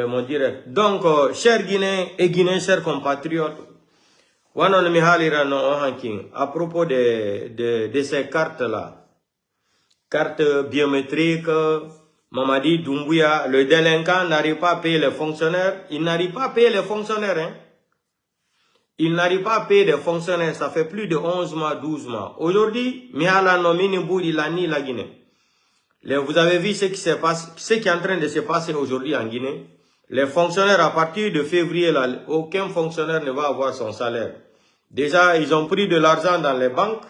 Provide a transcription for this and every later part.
mon direct. Donc, chers Guinéens et Guinéens, chers compatriotes, à propos de ces cartes-là, cartes biométriques, Mamadi Doumbouya, le délinquant n'arrive pas à payer les fonctionnaires. Il n'arrive pas à payer les fonctionnaires. Hein. Il n'arrive pas à payer les fonctionnaires. Ça fait plus de 11 mois, 12 mois. Aujourd'hui, Mihala Nomini Boudi Lani la Guinée. Vous avez vu ce qui est en train de se passer aujourd'hui en Guinée. Les fonctionnaires, à partir de février, là, aucun fonctionnaire ne va avoir son salaire. Déjà, ils ont pris de l'argent dans les banques.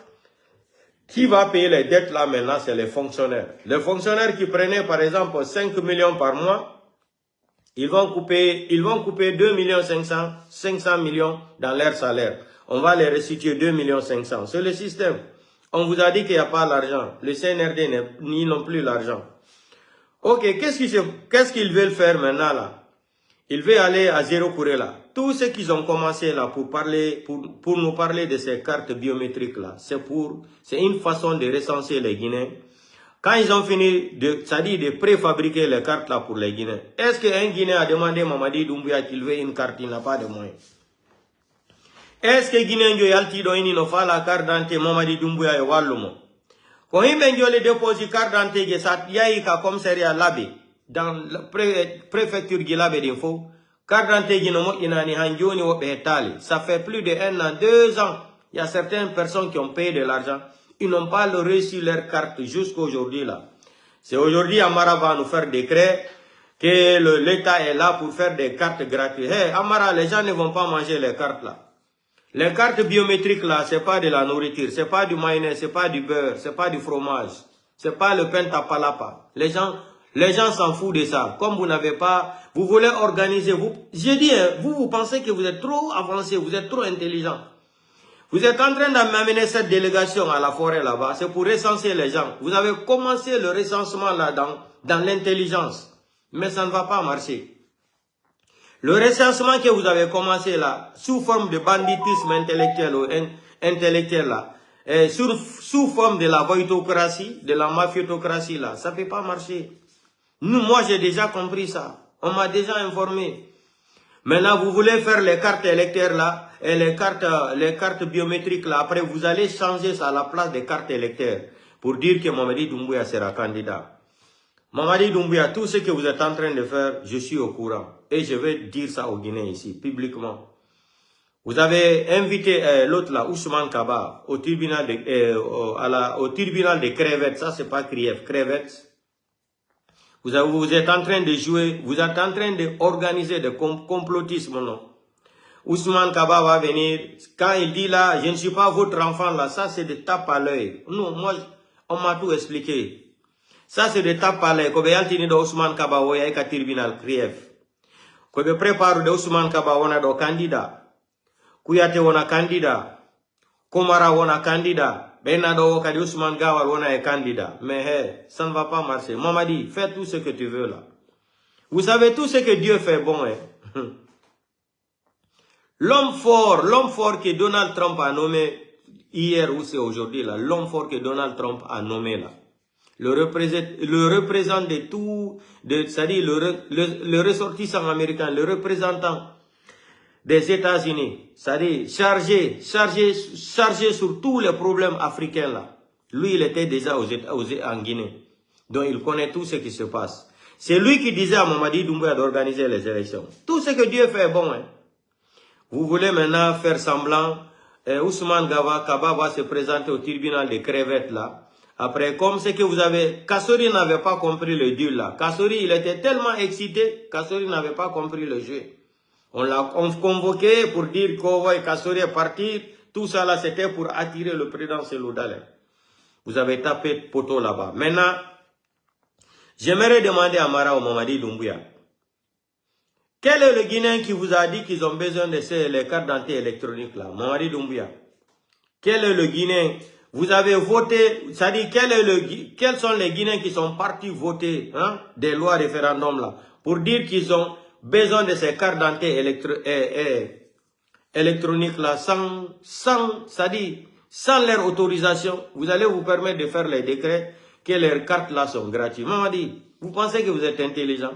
Qui va payer les dettes là maintenant? C'est les fonctionnaires. Les fonctionnaires qui prenaient par exemple 5 millions par mois, ils vont couper 500 millions dans leur salaire. On va les restituer 2 500 000. C'est le système. On vous a dit qu'il n'y a pas l'argent. Le CNRD n'y non plus l'argent. Ok, qu'est-ce qu'ils veulent faire maintenant là? Ils veulent aller à zéro pour eux là. Tout ce qu'ils ont commencé là pour nous parler de ces cartes biométriques là, c'est une façon de recenser les Guinéens. Quand ils ont fini de préfabriquer les cartes là pour les Guinéens, est-ce qu'un Guinéen a demandé à Mamadi Doumbouya qu'il veut une carte? Il n'a pas de moyens. Est-ce que Guinéen Yalti Doini no fa la carte d'identité Mamadi Doumbouya et Wallumo? Quand ils ont déposé carte d'identité, ça y a comme commissariat Labé dans la préfecture Guilabé d'info. Carte d'identité, ça fait plus de 1 an, 2 ans. Il y a certaines personnes qui ont payé de l'argent. Ils n'ont pas reçu leur carte jusqu'à aujourd'hui là. C'est aujourd'hui Amara va nous faire décret que l'État est là pour faire des cartes gratuites. Hey, Amara, les gens ne vont pas manger les cartes là. Les cartes biométriques là, c'est pas de la nourriture, c'est pas du mayonnaise, c'est pas du beurre, c'est pas du fromage, c'est pas le pain tapalapa. Les gens s'en foutent de ça. Comme vous n'avez pas, vous voulez organiser, j'ai dit, hein, vous pensez que vous êtes trop avancé, vous êtes trop intelligent. Vous êtes en train d'amener cette délégation à la forêt là-bas, c'est pour recenser les gens. Vous avez commencé le recensement là dans l'intelligence, mais ça ne va pas marcher. Le recensement que vous avez commencé là, sous forme de banditisme intellectuel là, sous forme de la voïtocratie, de la mafiotocratie là, ça ne peut pas marcher. Moi j'ai déjà compris ça, on m'a déjà informé. Maintenant vous voulez faire les cartes électeurs là, et les cartes biométriques là, après vous allez changer ça à la place des cartes électeurs, pour dire que Mamadi Doumbouya sera candidat. Mamadi Doumbouya, tout ce que vous êtes en train de faire, je suis au courant. Et je vais dire ça aux Guinéens ici, publiquement. Vous avez invité l'autre là, Ousmane Kaba, au tribunal de Crevettes. Ça, c'est pas Krief, Crevettes. Vous êtes en train de jouer, vous êtes en train d'organiser des complotismes, non? Ousmane Kaba va venir. Quand il dit là, je ne suis pas votre enfant là, ça c'est des tapes à l'œil. Non, moi, on m'a tout expliqué. Ça, c'est des tapes à l'œil. Quand il Ousmane Kaba, il y a un tribunal Krief. Quand il prépare de Ousmane Kaba, on a des candidats. Kouyate, on a candidat. Komara, on a candidat. Benado, Kadi Ousmane Gawar, on a un candidat. Mais hey, ça ne va pas marcher. Mamadi, fais tout ce que tu veux là. Vous savez tout ce que Dieu fait bon. Hein? L'homme fort que Donald Trump a nommé hier ou c'est aujourd'hui là. L'homme fort que Donald Trump a nommé là. Le représentant de tout, c'est-à-dire le ressortissant américain, le représentant des États-Unis, c'est-à-dire chargé sur tous les problèmes africains là. Lui, il était déjà en Guinée. Donc, il connaît tout ce qui se passe. C'est lui qui disait à Mamadi Doumbouya d'organiser les élections. Tout ce que Dieu fait est bon. Hein. Vous voulez maintenant faire semblant, Ousmane Kaba va se présenter au tribunal de Crevettes là. Après, comme c'est que vous avez... Kassori n'avait pas compris le deal là. Kassori, il était tellement excité, Kassori n'avait pas compris le jeu. On l'a convoqué pour dire que Kassori est parti. Tout ça là, c'était pour attirer le président Seloudalé. Vous avez tapé poteau là-bas. Maintenant, j'aimerais demander à Mara ou Mamadi Doumbouya. Quel est le Guinéen qui vous a dit qu'ils ont besoin de les cartes d'identité électroniques là? Mamadi Doumbouya. Quel est le Guinéen? Vous avez voté, c'est-à-dire quels sont les Guinéens qui sont partis voter hein, des lois référendum là pour dire qu'ils ont besoin de ces cartes d'identité électroniques là c'est-à-dire sans leur autorisation. Vous allez vous permettre de faire les décrets que leurs cartes là sont gratuites. Mamadi, vous pensez que vous êtes intelligent?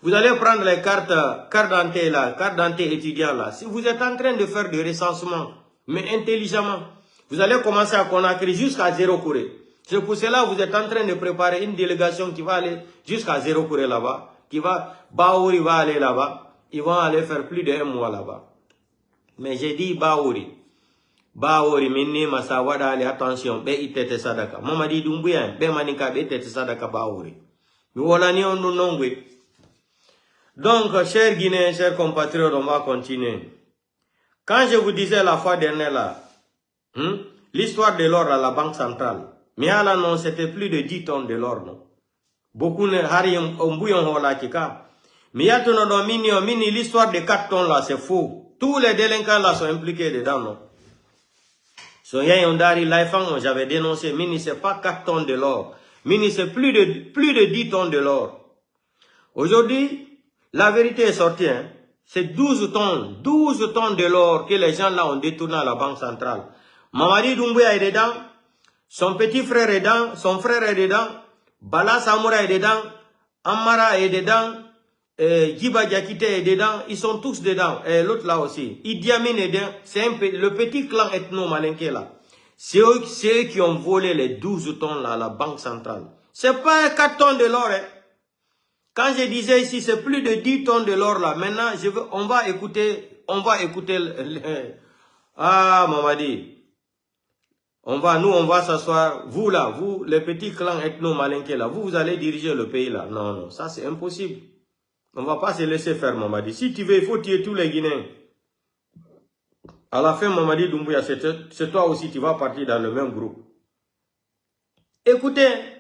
Vous allez prendre les cartes d'identité là, carte d'identité étudiant là. Si vous êtes en train de faire des recensements, mais intelligemment, vous allez commencer à Conakry jusqu'à Zéro Corée. C'est pour cela que vous êtes en train de préparer une délégation qui va aller jusqu'à Zéro Corée là-bas, Baouri va aller là-bas, ils vont aller faire plus d'1 mois là-bas. Mais j'ai dit Baouri, Mini Masawada, allez, attention, be itete sadaka. Mamadi Doumbouya, be manika be itete sadaka Baouri. Nous voilà ni on nous nongwe. Donc, chers Guinéens, chers compatriotes, on va continuer. Quand je vous disais la fois dernière là, l'histoire de l'or à la Banque centrale, mais là non, c'était plus de 10 tonnes de l'or, non. Beaucoup ne hari bouillon hola kika. Mais mini l'histoire de 4 tonnes là, c'est faux. Tous les délinquants là sont impliqués dedans, non. Soya Yondari Laifang, j'avais dénoncé, mini c'est pas 4 tonnes de l'or. Mini c'est plus de 10 tonnes de l'or. Aujourd'hui, la vérité est sortie, hein. C'est 12 tonnes de l'or que les gens là ont détourné à la Banque centrale. Mamadi Doumbouya est dedans, son petit frère est dedans, son frère est dedans, Bala Samoura est dedans, Amara est dedans, Djiba Diakité est dedans, ils sont tous dedans, et l'autre là aussi. Idi Amin est dedans, c'est le petit clan ethno-malinké là. C'est eux qui ont volé les 12 tonnes là à la Banque centrale. C'est pas 4 tonnes de l'or, hein. Quand je disais ici, c'est plus de 10 tonnes de l'or là. Maintenant, on va écouter. Ah, Mamadi. On va s'asseoir. Vous là, vous, les petits clans ethno-malinqués là, vous allez diriger le pays là. Non, non, ça c'est impossible. On ne va pas se laisser faire, Mamadi. Si tu veux, il faut tuer tous les Guinéens. À la fin, Mamadi Doumbouya, c'est toi aussi, tu vas partir dans le même groupe. Écoutez.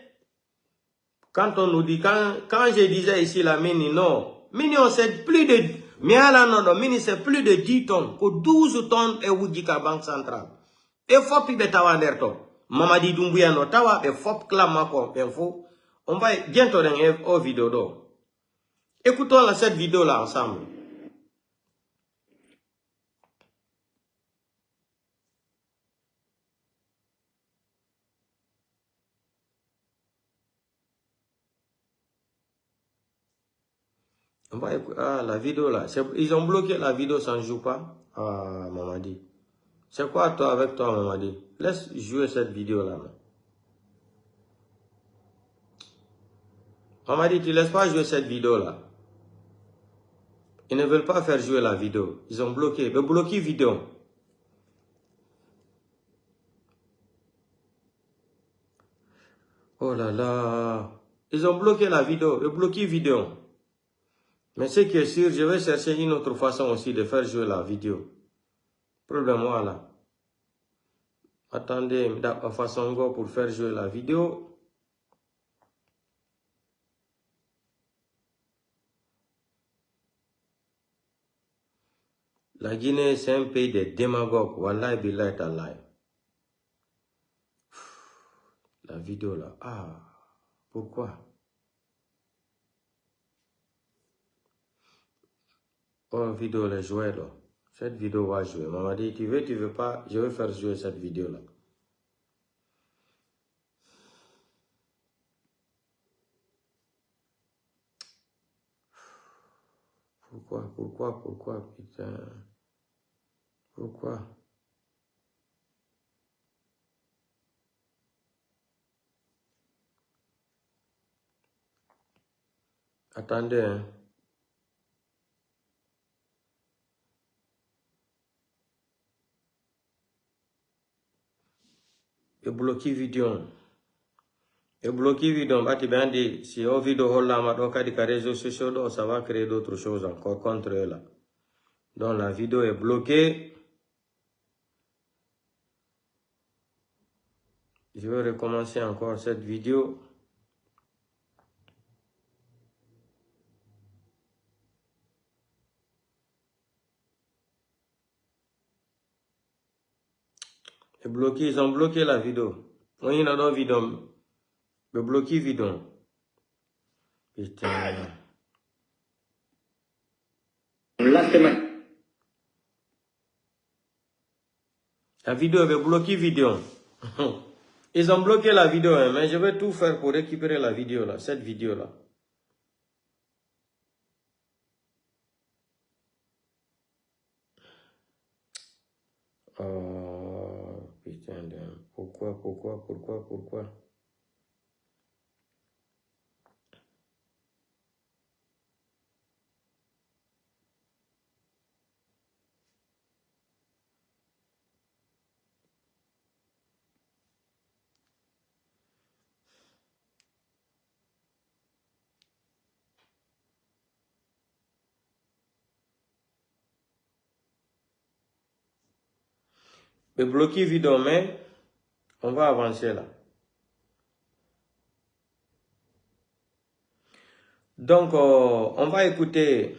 Quand on nous dit, quand je disais ici la mini, non. Mini, on sait plus de, mais à la non, mini, c'est plus de 10 tonnes, que 12 tonnes et Woudjika Banque Centrale. Et faut plus de tawanderto. Mamadi Doumbouya no tawa, et faut clamer comme info. On va bientôt dans une vidéo d'eau. Écoutons cette vidéo là ensemble. On va écouter, ah, la vidéo là. Ils ont bloqué la vidéo, ça ne joue pas. Ah, Mamadi. C'est quoi toi avec toi, Mamadi? Laisse jouer cette vidéo là. Mamadi, tu laisses pas jouer cette vidéo là. Ils ne veulent pas faire jouer la vidéo. Ils ont bloqué. Mais bloquer vidéo. Oh là là. Ils ont bloqué la vidéo. Le bloquer vidéo. Mais ce qui est sûr, je vais chercher une autre façon aussi de faire jouer la vidéo. Problème voilà. Attendez, la façon pour faire jouer la vidéo. La Guinée, c'est un pays de démagogues. Wallahi billahi tallahi. La vidéo là. Ah, pourquoi? Oh, vidéo là, jouer là. Cette vidéo va jouer. Maman dit, tu veux pas, je vais faire jouer cette vidéo là. Pourquoi, putain? Pourquoi? Attendez, hein. Et bloquer vidéo. Et bloquer vidéo. Bati bien dit, si on vidéo là, ma des réseaux sociaux, ça va créer d'autres choses encore contre eux là. Donc la vidéo est bloquée. Je vais recommencer encore cette vidéo. Et bloqué, ils ont bloqué la vidéo. Oui, il y a une vidéo. Mais bloquer vidéo. Putain. La vidéo avait bloqué vidéo. Ils ont bloqué la vidéo, hein, mais je vais tout faire pour récupérer la vidéo là, cette vidéo là. Oh, putain de... Pourquoi? Le bloquer vidéo, mais on va avancer là. Donc, on va écouter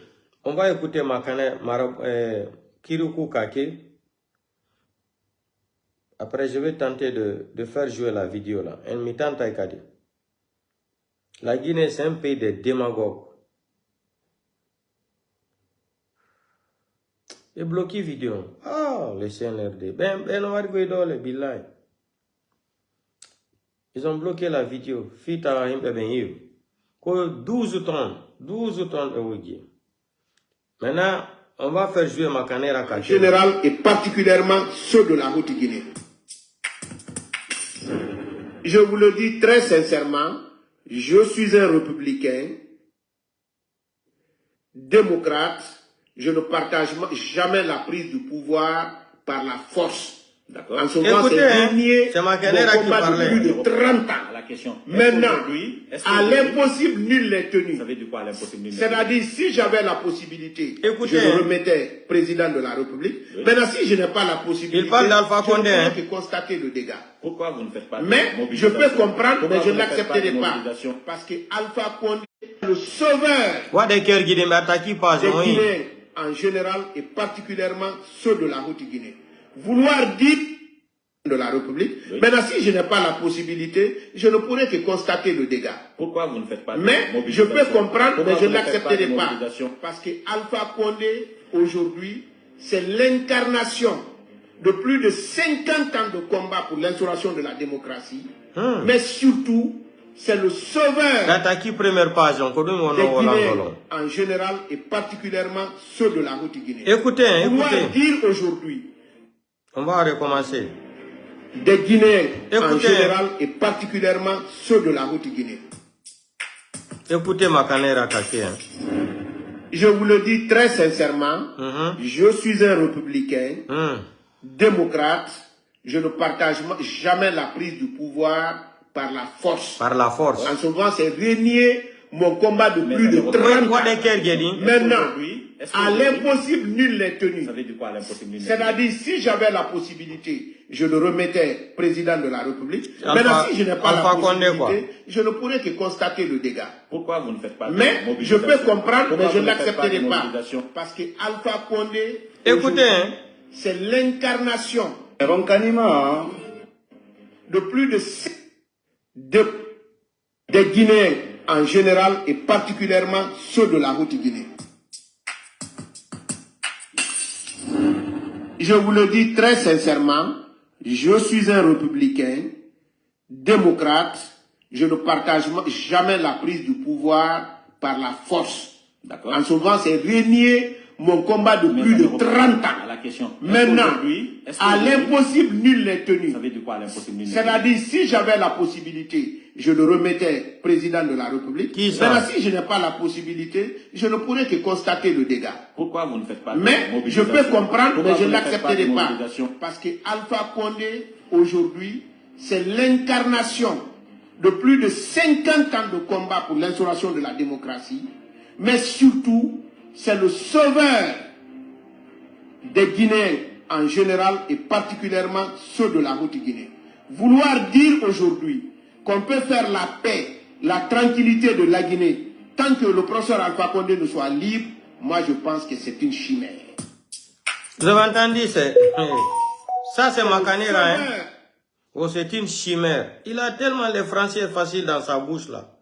Kiruku Kake. Après, je vais tenter de faire jouer la vidéo là. La Guinée, c'est un pays de démagogues. Et bloquer vidéo. Ah, le CNRD. Ils ont bloqué la vidéo. Fita 12 tonnes de Ouigui. Maintenant, on va faire jouer Makanera Kake. En général, et particulièrement ceux de la Haute-Guinée. Je vous le dis très sincèrement, je suis un républicain, démocrate, je ne partage jamais la prise du pouvoir par la force. En ce moment, c'est dernier combat de plus de 30 ans. Maintenant, à l'impossible, nul n'est tenu. C'est-à-dire, si j'avais la possibilité, je le remettais président de la République. Oui. Maintenant, si je n'ai pas la possibilité, je ne peux que constater le dégât. Pourquoi vous ne faites pas mais je peux comprendre, mais je ne l'accepterai pas. Parce que Alpha Condé est le sauveur des Guinéens en général et particulièrement ceux de la Haute-Guinée. Vouloir dire de la République, oui. Maintenant si je n'ai pas la possibilité, je ne pourrai que constater le dégât. Pourquoi vous ne faites pas mais je peux comprendre, mais je ne l'accepterai pas. Parce que Alpha Condé, aujourd'hui, c'est l'incarnation de plus de 50 ans de combat pour l'instauration de la démocratie, mais surtout, c'est le sauveur première page, des Guinéens en général et particulièrement ceux de la Haute-Guinée. Écoutez. Dire aujourd'hui, on va recommencer. Des Guinéens en général et particulièrement ceux de la Haute-Guinée. Écoutez Makanera Kake. Je vous le dis très sincèrement, je suis un républicain, démocrate, je ne partage jamais la prise du pouvoir par la force. En ce moment, c'est régner mon combat de plus de 30 ans. Maintenant, à l'impossible, nul n'est tenu. C'est-à-dire, si j'avais la possibilité, je le remettais président de la République. Maintenant, si je n'ai pas la possibilité, je ne pourrais que constater le dégât. Pourquoi vous ne faites pas mais je peux comprendre, mais je ne l'accepterai pas. Parce que Alpha Condé, c'est l'incarnation de plus de des Guinéens en général et particulièrement ceux de la Haute-Guinée. Je vous le dis très sincèrement, je suis un républicain, démocrate, je ne partage jamais la prise du pouvoir par la force. En ce moment, c'est régner mon combat de plus de 30 ans. Maintenant, à l'impossible, nul n'est tenu. C'est-à-dire, si j'avais la possibilité, je le remettais président de la République. Maintenant, si je n'ai pas la possibilité, je ne pourrais que constater le dégât. Pourquoi vous ne faites pas mais je peux comprendre, mais je ne l'accepterai pas. Parce que Alpha Condé, aujourd'hui, c'est l'incarnation de plus de 50 ans de combat pour l'instauration de la démocratie, mais surtout, c'est le sauveur des Guinéens en général et particulièrement ceux de la Haute-Guinée. Vouloir dire aujourd'hui qu'on peut faire la paix, la tranquillité de la Guinée, tant que le professeur Alpha Condé ne soit libre, moi je pense que c'est une chimère. Vous avez entendu ça c'est Makanera, hein? Oh, c'est une chimère. Il a tellement les français faciles dans sa bouche là.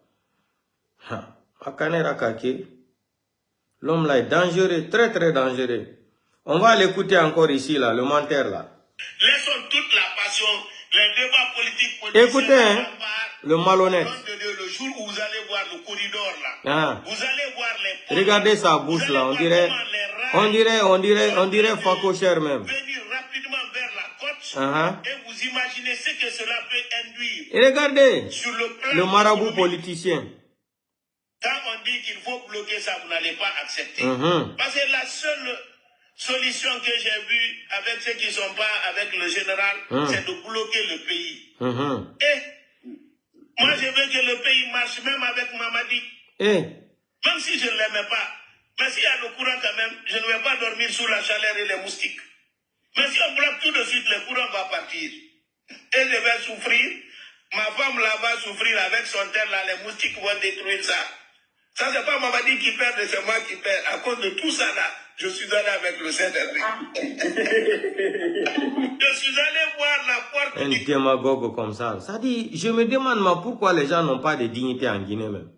Makanera Kake. L'homme là est dangereux, très très dangereux. On va l'écouter encore ici, là, le menteur là. Laissons toute la passion, les débats politiques. Écoutez, le malhonnête. Le jour où vous allez voir le corridor là, vous allez voir les... Regardez sa bouche là, on dirait Facocher même. Venir rapidement vers Et vous imaginez ce que cela peut induire. Et regardez, Sur le plan le marabout économique. politicien. Quand on dit qu'il faut bloquer ça, vous n'allez pas accepter. Parce que la seule solution que j'ai vue avec ceux qui ne sont pas avec le général, c'est de bloquer le pays. Et moi, je veux que le pays marche, même avec Mamadi. Même si je ne l'aimais pas. Mais s'il y a le courant quand même, je ne vais pas dormir sous la chaleur et les moustiques. Mais si on bloque tout de suite, le courant va partir. Et je vais souffrir. Ma femme là va souffrir avec son terre là, les moustiques vont détruire ça. Ça, c'est pas Mamadi qui perd, c'est moi qui perds. À cause de tout ça là, je suis allé avec le Saint-Esprit. Je suis allé voir la porte. Un démagogue comme ça. Ça dit, je me demande pourquoi les gens n'ont pas de dignité en Guinée même.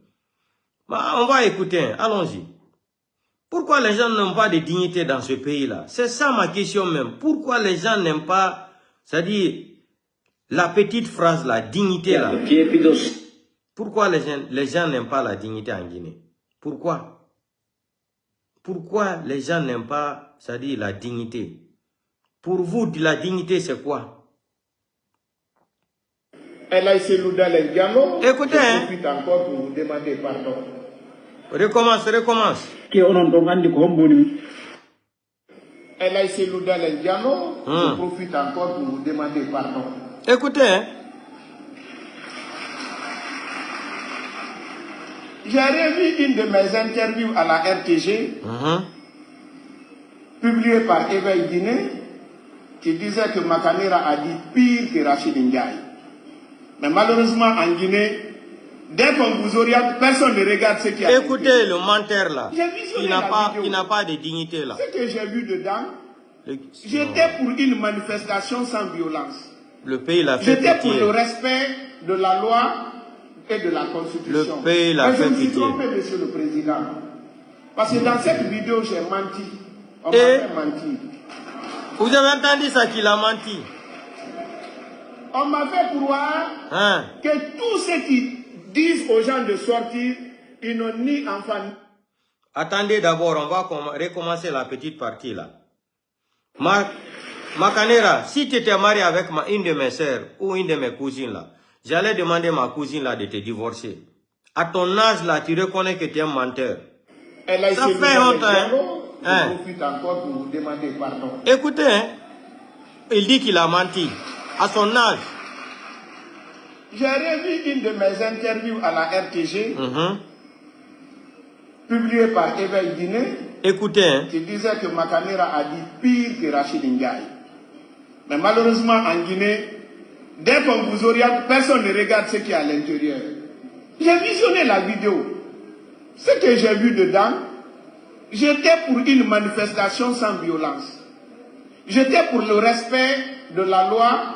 On va écouter, allons-y. Pourquoi les gens n'ont pas de dignité dans ce pays-là? C'est ça ma question même. Pourquoi les gens n'aiment pas, c'est-à-dire, la petite phrase, la dignité là? Pourquoi les gens n'aiment pas la dignité en Guinée? Pourquoi? Pourquoi les gens n'aiment pas, c'est-à-dire, la dignité? Pour vous, la dignité, c'est quoi? Écoutez, je profite encore pour vous demander pardon. Recommence. Je profite encore pour vous demander pardon. Écoutez. J'ai revu une de mes interviews à la RTG, publiée par Éveil Guinée, qui disait que Makanera a dit pire que Rachid Ndiaye. Mais malheureusement, en Guinée, dès qu'on vous oriente, personne ne regarde ce qui a été. Écoutez le menteur là, qui n'a pas de dignité là. Ce que j'ai vu dedans, j'étais pour une manifestation sans violence. Le pays l'a fait J'étais pour pitié. le respect de la loi et de la Constitution. Le pays l'a fait je me suis pitié. trompé, Monsieur le Président. Parce que dans cette vidéo, j'ai menti. On m'a fait mentir. Vous avez entendu ça qu'il a menti? On m'a fait croire que tous ceux qui disent aux gens de sortir, ils n'ont ni enfant. Attendez d'abord, on va recommencer la petite partie là. Makanera, si tu étais marié avec une de mes sœurs ou une de mes cousines là, j'allais demander à ma cousine là de te divorcer. À ton âge là, tu reconnais que tu es un menteur. Ça fait honte, Je profite encore pour vous demander pardon. Écoutez, il dit qu'il a menti. À son âge. J'ai revu une de mes interviews à la RTG, publiée par Éveil Guinée, écoutez, qui disait que Makanera a dit pire que Rachid Ndiaye. Mais malheureusement, en Guinée, dès qu'on vous oriente, personne ne regarde ce qui est à l'intérieur. J'ai visionné la vidéo. Ce que j'ai vu dedans, j'étais pour une manifestation sans violence. J'étais pour le respect de la loi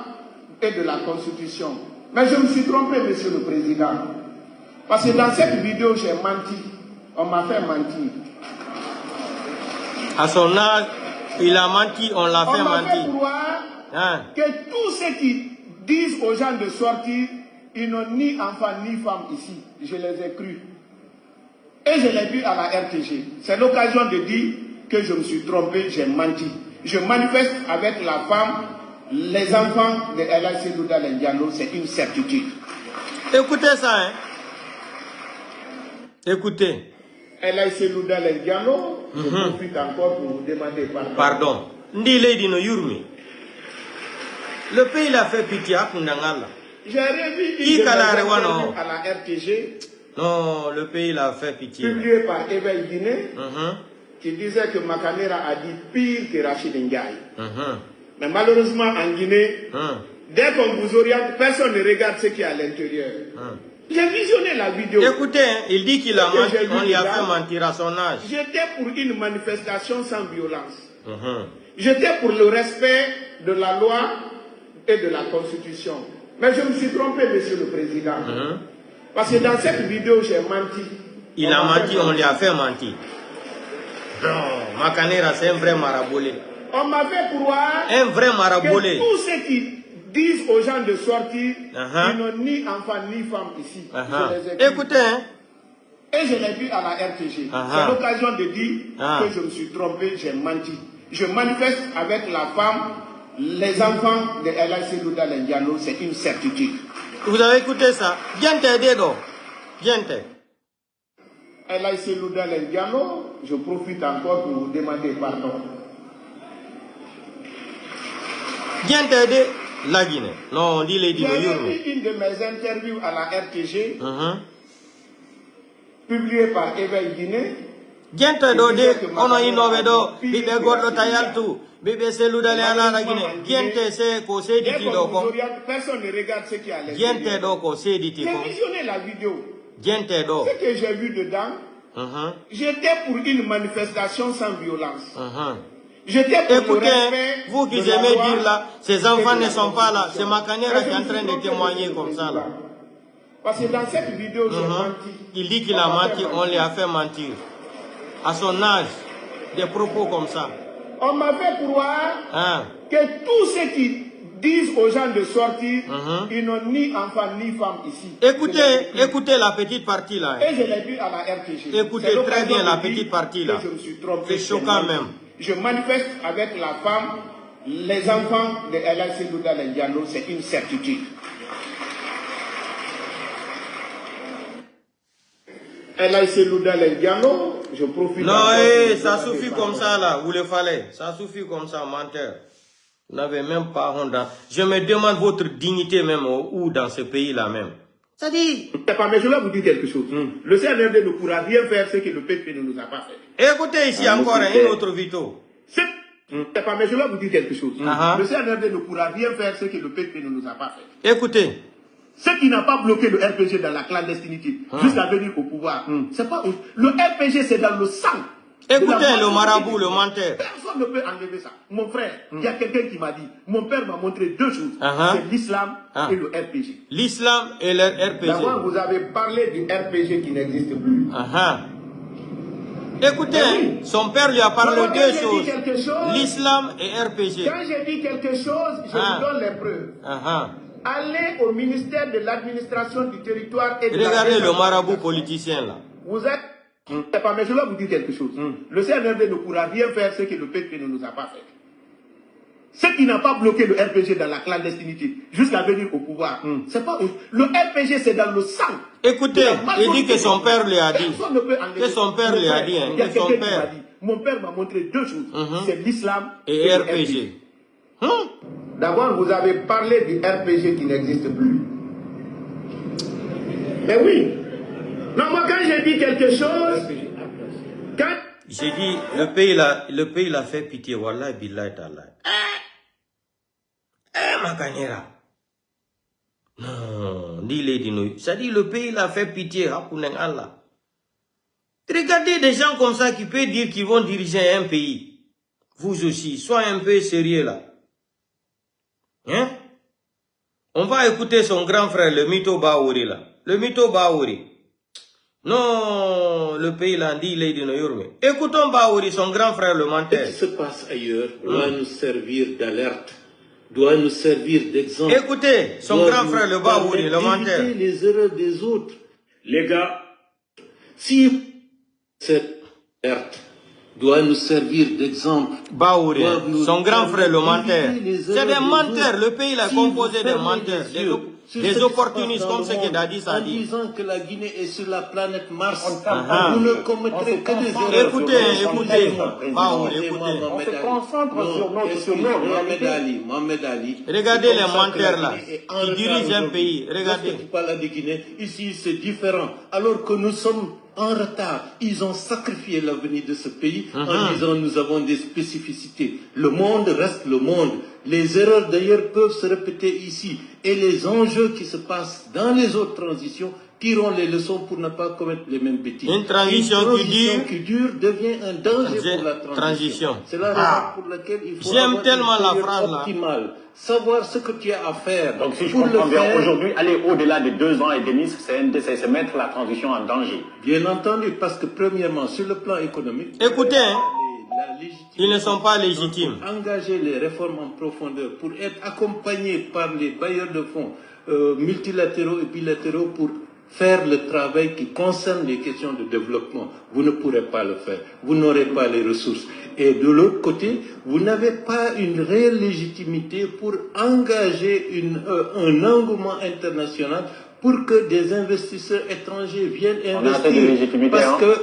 et de la Constitution. Mais je me suis trompé, Monsieur le Président. Parce que dans cette vidéo, j'ai menti. On m'a fait mentir. À son âge, il a menti, on l'a fait mentir. On m'a fait croire que tous ceux qui disent aux gens de sortir, ils n'ont ni enfants ni femmes ici. Je les ai crus. Et je l'ai vu à la RTG. C'est l'occasion de dire que je me suis trompé, j'ai menti. Je manifeste avec la femme, les enfants de El Hadji Douda Diallo, c'est une certitude. Écoutez ça, Écoutez. El Hadji Douda Diallo, je profite encore pour vous demander pardon. Pardon. Ndi lady no yurmi. Le pays l'a fait pitié à Kundangala. J'ai revu une à la RTG. Non, le pays l'a fait pitié. Publié par Éveil Guinée, qui disait que Makanera a dit pire que Rachid Ndiaye. Mais malheureusement, en Guinée, dès qu'on vous oriente, personne ne regarde ce qui est à l'intérieur. J'ai visionné la vidéo. Écoutez, il dit qu'il a menti, on lui a fait mentir à son âge. J'étais pour une manifestation sans violence. J'étais pour le respect de la loi et de la Constitution. Mais je me suis trompé, Monsieur le Président. Parce que dans cette vidéo, j'ai menti. Il a menti, on lui a fait mentir. Non, Makanera, c'est un vrai marabolé. On m'a fait croire un vrai marabolé. Que tous ceux qui disent aux gens de sortir, ils n'ont ni enfants ni femmes ici. Je les ai écoutez, et je l'ai vu à la RTG. C'est l'occasion de dire que je me suis trompé, j'ai menti. Je manifeste avec la femme, Les enfants de El Selouda Lendiano, c'est une certitude. Vous avez écouté ça? Bien t'aider, donc. Bien t'aider. El Selouda Lendiano, je profite encore pour vous demander pardon. Bien t'aider, la Guinée. Non, dis-les, J'ai vu une de mes interviews à la RTG, publiée par Éveil Guinée. Bien t'aider, on a innové, bibe gordo tayal tout. Bibe Selouda la Guinée. Bien t'aider, ko se dit personne ne regarde ce qui est à l'extérieur. Bien t'aider, ko se dit J'ai visionné la vidéo. Bien t'aider. Ce que j'ai vu dedans, j'étais pour une manifestation sans violence. J'étais pour écoutez, le respect vous qui de la aimez loi dire là, ces enfants et ne sont pas là. Constitution. C'est Makanera qui est en train de témoigner comme ça là. Parce que dans cette vidéo, j'ai menti. Il dit qu'il a menti, on lui a fait mentir. À son âge, des propos comme ça. On m'a fait croire que tous ceux qui disent aux gens de sortir, ils n'ont ni enfants ni femmes ici. Écoutez la petite partie là. Et je l'ai vu à la RTG. Écoutez très bien la petite partie là. C'est choquant même. Je manifeste avec la femme, les enfants de El Selouda Lendiano, c'est une certitude. El Selouda Lendiano, je profite. Non, ça suffit comme ça là, vous le fallait. Ça suffit comme ça, menteur. Vous n'avez même pas honte. Je me demande votre dignité même où dans ce pays là même. Ça dit. Mais je vais vous dire quelque chose. Le CNRD ne pourra rien faire ce que le PP ne nous a pas fait. Écoutez ici encore une autre vidéo. Mais je vais vous dire quelque chose. Le CNRD ne pourra rien faire ce que le PP ne nous a pas fait. Écoutez. Ce qui n'a pas bloqué le RPG dans la clandestinité jusqu'à venir au pouvoir, c'est pas le RPG, c'est dans le sang. Écoutez le marabout, le menteur. Personne ne peut enlever ça. Mon frère, il y a quelqu'un qui m'a dit, mon père m'a montré deux choses. C'est l'islam et le RPG. L'islam et le RPG. D'abord, vous avez parlé du RPG qui n'existe plus. Écoutez, son père lui a parlé de deux choses. L'islam et RPG. Quand j'ai dit quelque chose, je vous donne les preuves. Allez au ministère de l'administration du territoire et de regardez le marabout politicien là. Vous êtes... Mais je vais vous dire quelque chose. Le CNRD ne pourra rien faire ce que le PP ne nous a pas fait. Ce qui n'a pas bloqué le RPG dans la clandestinité jusqu'à venir au pouvoir, c'est pas... Le RPG, c'est dans le sang. Écoutez, il dit que son père lui a dit. Personne ne peut enlever. Que son père lui a dit. Il y a quelqu'un qui m'a dit. Mon père m'a montré deux choses. C'est l'islam et RPG. D'abord, vous avez parlé du RPG qui n'existe plus. Mais oui. Non, moi, quand j'ai dit quelque chose... J'ai dit, le pays l'a fait pitié. Wallah, billahi ta'ala. Makanera. Non, dis-le. Ça dit, le pays l'a fait pitié. Regardez des gens comme ça qui peuvent dire qu'ils vont diriger un pays. Vous aussi, soyez un peu sérieux là. Hein? On va écouter son grand frère, le Mito Baouri là. Le Mito Baouri. Non, le pays l'a dit, il est de New York. Écoutons Baouri, son grand frère, le menteur. Ce qui se passe ailleurs doit nous servir d'alerte, doit nous servir d'exemple. Écoutez, son grand frère, le Baouri, le menteur. Éviter les erreurs des autres. Les gars, si cette alerte doit nous servir d'exemple. Baouri, son grand frère, le menteur. C'est des menteurs, le pays est composé de menteurs, des opportunistes comme ce que Dadis a dit. En disant que la Guinée est sur la planète Mars, vous ne commettrez que des erreurs. Écoutez, Baouri, écoutez. On se concentre sur Mohamed Ali. Regardez les menteurs là, qui dirigent un pays. Regardez. Tu parles de Guinée, ici c'est différent. Alors que nous sommes en retard. Ils ont sacrifié l'avenir de ce pays en disant nous avons des spécificités. Le monde reste le monde. Les erreurs d'ailleurs peuvent se répéter ici. Et les enjeux qui se passent dans les autres transitions tirons les leçons pour ne pas commettre les mêmes bêtises. Une transition qui dure devient un danger pour la transition. C'est la raison pour laquelle il faut avoir tellement une la phrase là. optimale. Savoir ce que tu as à faire. Donc si je comprends bien, aujourd'hui, aller au-delà de 2 ans et demi, c'est mettre la transition en danger. Bien entendu, parce que premièrement, sur le plan économique, écoutez, ils ne sont pas légitimes. Pour engager les réformes en profondeur, pour être accompagnés par les bailleurs de fonds multilatéraux et bilatéraux pour faire le travail qui concerne les questions de développement. Vous ne pourrez pas le faire. Vous n'aurez pas les ressources. Et de l'autre côté, vous n'avez pas une réelle légitimité pour engager un engouement international pour que des investisseurs étrangers viennent investir. On a assez de légitimité,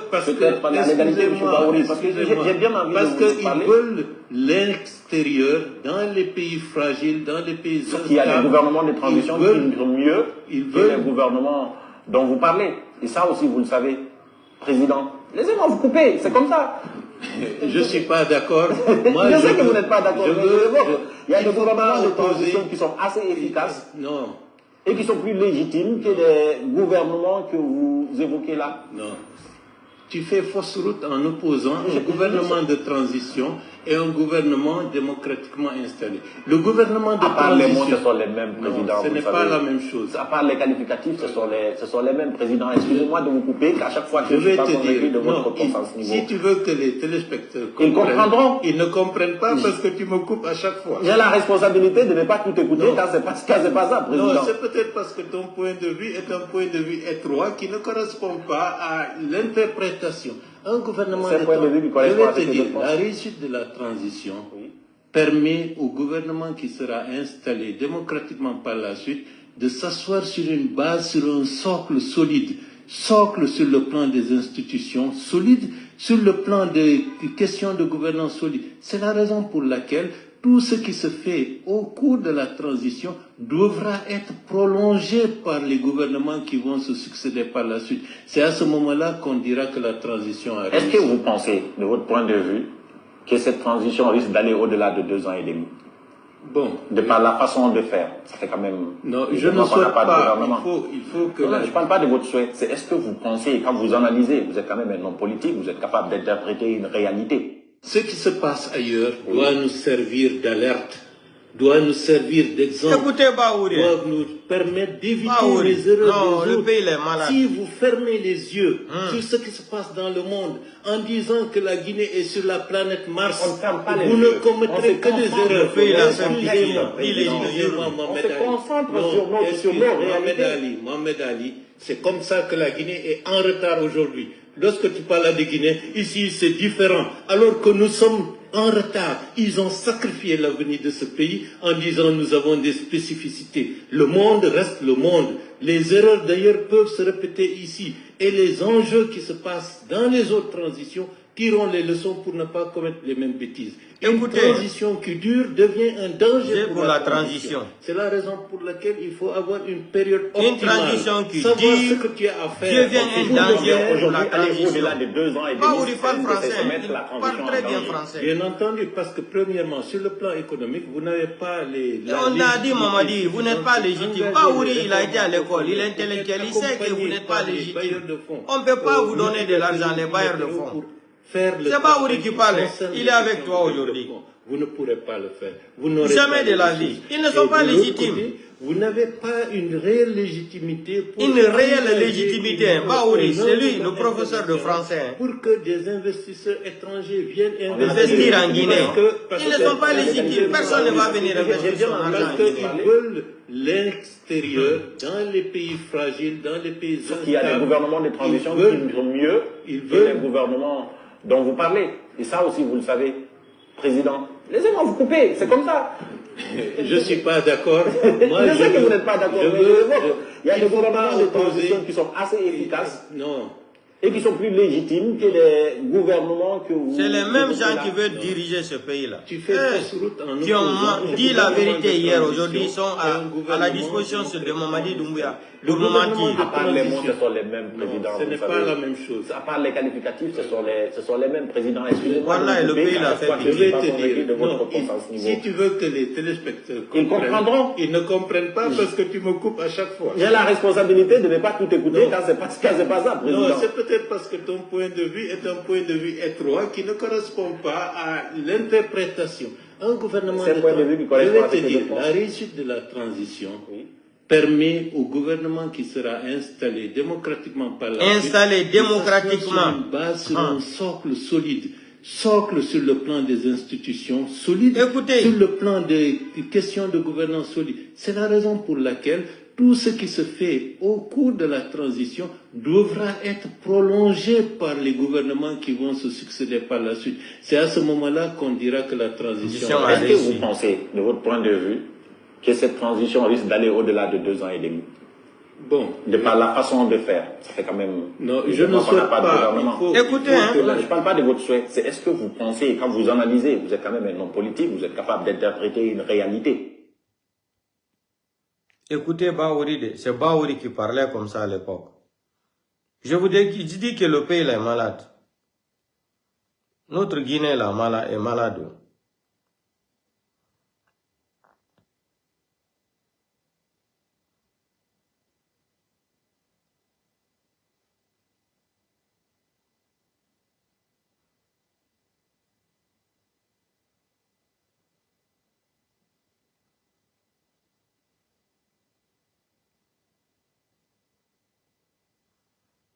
parce que la légalité, M. Bahouri, parce que j'ai bien envie de vous parler. Qu'ils veulent l'extérieur, dans les pays fragiles, dans les pays instables. Il y a des gouvernements de transition qui sont mieux que les gouvernements dont vous parlez. Et ça aussi, vous le savez, Président. Laissez-moi vous couper, c'est comme ça. Je ne suis pas d'accord. Je sais que vous n'êtes pas d'accord. Il y a des gouvernements de transition qui sont assez efficaces. Non. Et qui sont plus légitimes que les gouvernements que vous évoquez là. Non. Tu fais fausse route en opposant un gouvernement de transition et un gouvernement démocratiquement installé. Le gouvernement de transition... À part les mots, ce sont les mêmes présidents. Non, ce n'est pas la même chose. À part les qualificatifs, ce sont les mêmes présidents. Excusez-moi de vous couper, qu'à chaque fois que je suis pas convaincu de votre compétence niveau. Si tu veux que les téléspectateurs comprennent, ils comprendront. Ils ne comprennent pas parce que tu me coupes à chaque fois. J'ai la responsabilité de ne pas tout écouter quand c'est pas ça, président. Non, c'est peut-être parce que ton point de vue est un point de vue étroit qui ne correspond pas à l'interprétation. Un gouvernement la réussite de la transition permet au gouvernement qui sera installé démocratiquement par la suite de s'asseoir sur une base, sur un socle solide. Socle sur le plan des institutions solides, sur le plan des questions de gouvernance solide. C'est la raison pour laquelle tout ce qui se fait au cours de la transition devra être prolongé par les gouvernements qui vont se succéder par la suite. C'est à ce moment-là qu'on dira que la transition a réussi. Est-ce que vous pensez, de votre point de vue, que cette transition risque d'aller au-delà de 2 ans et demi? Bon. De par la façon de faire, ça fait quand même... Non, je ne souhaite pas. Il faut que... Non, je ne parle pas de votre souhait. C'est est-ce que vous pensez, quand vous analysez, vous êtes quand même un homme politique, vous êtes capable d'interpréter une réalité. Ce qui se passe ailleurs doit nous servir d'alerte, doit nous servir d'exemple, Écoutez, Bahouri, doit nous permettre d'éviter les erreurs des autres. Le pays est malade. Si vous fermez les yeux sur ce qui se passe dans le monde en disant que la Guinée est sur la planète Mars, vous ne commettrez que des erreurs. Mohamed Ali, c'est comme ça que la Guinée est en retard aujourd'hui. Lorsque tu parles de Guinée, ici c'est différent. Alors que nous sommes en retard, ils ont sacrifié l'avenir de ce pays en disant nous avons des spécificités. Le monde reste le monde. Les erreurs d'ailleurs peuvent se répéter ici. Et les enjeux qui se passent dans les autres transitions tirons les leçons pour ne pas commettre les mêmes bêtises. Une transition qui dure devient un danger pour la transition. C'est la raison pour laquelle il faut avoir une période optimale. Une transition qui savoir ce que tu as à faire. devient un danger pour la transition. Au-delà de 2 ans et demi, Bahouri parle français, il parle très bien français. Bien entendu, parce que premièrement, sur le plan économique, vous n'avez pas les... On a dit, Mamadi, vous n'êtes pas légitime. Bahouri, il a été à l'école, il est intellectuel, il sait que vous n'êtes pas légitime. On ne peut pas vous donner de l'argent, les bailleurs de fonds. C'est Bahouri qui parle, il est avec toi aujourd'hui. Vous ne pourrez pas le faire. Jamais de la vie. Ils ne sont pas légitimes. Vous n'avez pas une réelle légitimité pour... Une réelle légitimité. Bahouri, c'est lui, le professeur de français. Pour que des investisseurs étrangers viennent investir en Guinée. Ils ne sont pas légitimes. Personne ne va venir investir son argent. Parce qu'ils veulent l'extérieur, dans les pays fragiles, dans les pays instables. Il y a des gouvernements de transition qui sont mieux que les gouvernements dont vous parlez. Et ça aussi, vous le savez, Président. Laissez-moi vous couper, c'est comme ça. Je ne suis pas d'accord. Je sais que vous n'êtes pas d'accord. Il y a des gouvernements de transition qui sont assez efficaces. Non. Et qui sont plus légitimes que les gouvernements que vous... C'est les mêmes gens qui veulent diriger ce pays-là. Tu fais fausse route en qui ont dit la vérité hier, aujourd'hui, ils sont à la disposition de Mamadi Doumbouya. Le gouvernement à part les mots, ce sont les mêmes présidents. Ce n'est pas la même chose. À part les qualificatifs, ce sont les mêmes présidents. Excusez-moi. Voilà, le pays l'a fait. Je vais te dire, si tu veux que les téléspectateurs comprendront, ils ne comprennent pas parce que tu me coupes à chaque fois. J'ai la responsabilité de ne pas tout écouter quand c'est pas ça, président. Non, c'est peut-être parce que ton point de vue est un point de vue étroit qui ne correspond pas à l'interprétation. Un gouvernement de je vais te dire, la réussite de la transition permet au gouvernement qui sera installé démocratiquement par la installé démocratiquement sur une base, sur un socle solide. Socle sur le plan des institutions solides, écoutez, sur le plan des questions de gouvernance solide. C'est la raison pour laquelle tout ce qui se fait au cours de la transition devra être prolongé par les gouvernements qui vont se succéder par la suite. C'est à ce moment-là qu'on dira que la transition... Est-ce que vous pensez, de votre point de vue, que cette transition risque d'aller au-delà de 2 ans et demi? Bon. De par la façon de faire, ça fait quand même... Non, je ne souhaite pas. Écoutez, je ne parle pas de votre souhait, c'est est-ce que vous pensez, quand vous analysez, vous êtes quand même un homme politique, vous êtes capable d'interpréter une réalité. Écoutez Baouri, c'est Baouri qui parlait comme ça à l'époque. Je vous dis que le pays est malade. Notre Guinée est malade.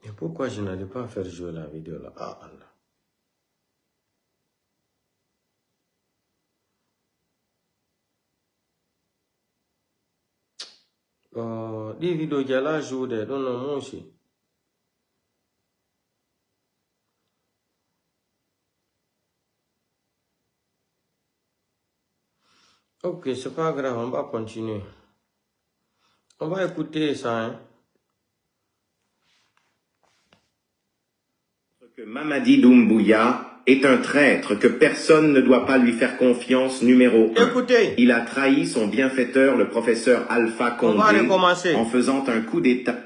Et pourquoi je n'allais pas faire jouer la vidéo là? Ah Allah. Des vidéos qui là jouent des dans nos mots aussi. Ok, c'est pas grave, on va continuer. On va écouter ça, hein. Que Mamadi Doumbouya est un traître, que personne ne doit pas lui faire confiance, numéro 1. Écoutez. Il a trahi son bienfaiteur, le professeur Alpha Condé, en faisant un coup d'État.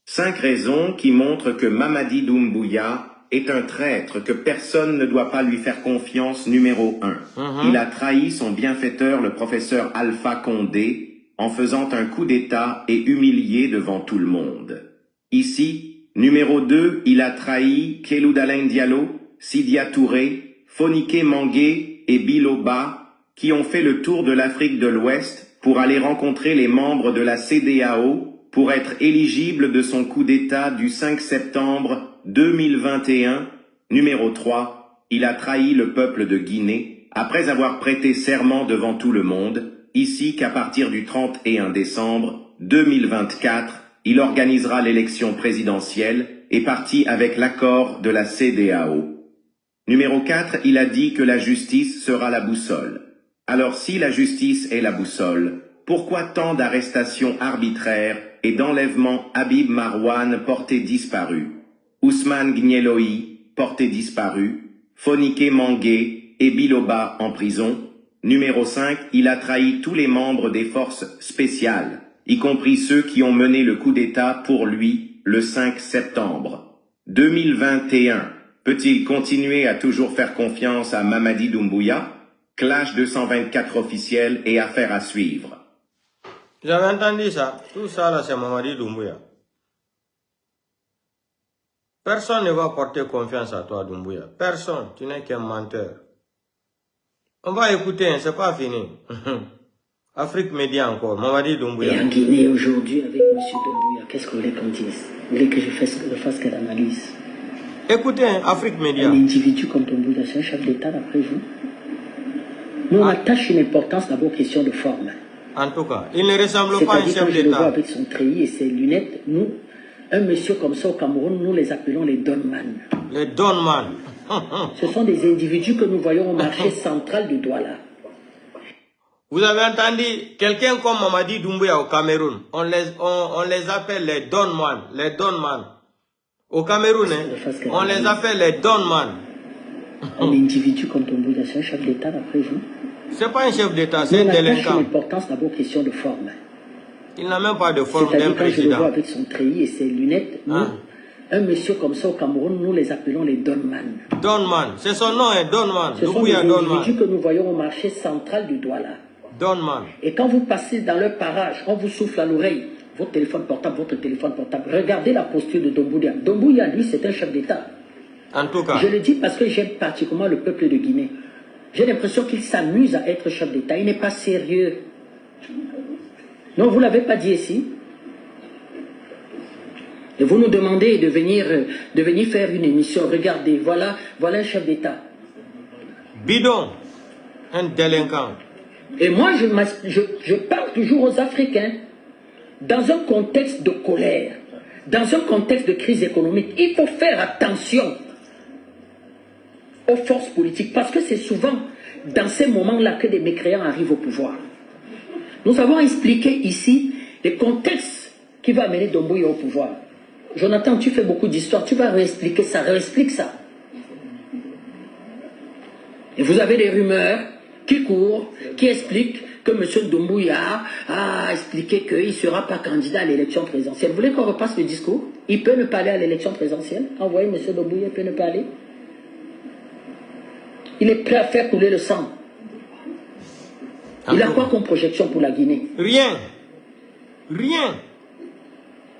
5 raisons qui montrent que Mamadi Doumbouya est un traître, que personne ne doit pas lui faire confiance, numéro 1. Il a trahi son bienfaiteur, le professeur Alpha Condé, en faisant un coup d'État et humilié devant tout le monde. Ici, numéro 2, il a trahi Kelou-Dalein Diallo, Sidia Touré, Fonike Mangué et Biloba, qui ont fait le tour de l'Afrique de l'Ouest pour aller rencontrer les membres de la CEDEAO pour être éligibles de son coup d'État du 5 septembre 2021. Numéro 3, il a trahi le peuple de Guinée, après avoir prêté serment devant tout le monde, ici qu'à partir du 31 décembre 2024, il organisera l'élection présidentielle et parti avec l'accord de la CEDEAO. Numéro 4, il a dit que la justice sera la boussole. Alors si la justice est la boussole, pourquoi tant d'arrestations arbitraires et d'enlèvements? Habib Marwan porté disparu, Ousmane Gnieloï porté disparu, Fonike Mangué et Biloba en prison. Numéro 5, il a trahi tous les membres des forces spéciales, y compris ceux qui ont mené le coup d'État pour lui, le 5 septembre 2021. Peut-il continuer à toujours faire confiance à Mamadi Doumbouya? Clash 224 officiels et affaires à suivre. J'avais entendu ça. Tout ça là, c'est Mamadi Doumbouya. Personne ne va porter confiance à toi, Doumbouya. Personne. Tu n'es qu'un menteur. On va écouter, hein, c'est pas fini. Afrique Média encore, Mamadi Doumbouya. Et en Guinée aujourd'hui avec M. Doumbouya, qu'est-ce que vous voulez qu'on dise? Vous voulez que je fasse quelle analyse? Écoutez, hein, Afrique Média. Un individu comme Doumbouya, c'est un chef d'État d'après vous? Nous on attache une importance d'abord aux questions de forme. En tout cas, il ne ressemble pas à un chef d'État. Je le vois d'État. avec son treillis et ses lunettes, nous, un monsieur comme ça au Cameroun, nous les appelons les Donman. Les Donman. Ce sont des individus que nous voyons au marché central du Douala. Vous avez entendu, quelqu'un comme Mamadi Doumbouya au Cameroun, on les appelle les Donman, les Donman. Au Cameroun, hein, on les appelle les Donman. Un individu comme Doumbouya, c'est un chef d'État d'après vous? C'est pas un chef d'État, c'est un délinquant. Une importance d'abord aux questions de forme. Il n'a même pas de forme d'un C'est-à-dire quand je le vois président. avec son treillis et ses lunettes, nous, un monsieur comme ça au Cameroun, nous les appelons les Donman. Donman, c'est son nom, hein, Donman. Ce sont des Doumbouya individus Donman. que nous voyons au marché central du Douala. Donman. Et quand vous passez dans leur parage, on vous souffle à l'oreille, votre téléphone portable, regardez la posture de Doumbouya. Doumbouya, lui, c'est un chef d'État. En tout cas. Je le dis parce que j'aime particulièrement le peuple de Guinée. J'ai l'impression qu'il s'amuse à être chef d'État. Il n'est pas sérieux. Non, vous ne l'avez pas dit ici. Et vous nous demandez de venir faire une émission. Regardez, voilà un chef d'État. Bidon, un délinquant. Et moi, je parle toujours aux Africains. dans un contexte de colère, dans un contexte de crise économique, il faut faire attention aux forces politiques, parce que c'est souvent dans ces moments-là que des mécréants arrivent au pouvoir. Nous avons expliqué ici le contexte qui va amener Doumbouya au pouvoir. Jonathan, tu fais beaucoup d'histoire, tu vas réexpliquer ça, réexplique ça. Et vous avez des rumeurs qui courent, qui expliquent que M. Doumbouya a expliqué qu'il ne sera pas candidat à l'élection présidentielle. Vous voulez qu'on repasse le discours? Il peut ne pas aller à l'élection présidentielle. Envoyez M. Doumbouya, il peut ne pas aller. Il est prêt à faire couler le sang. Il a quoi comme projection pour la Guinée? Rien. Rien.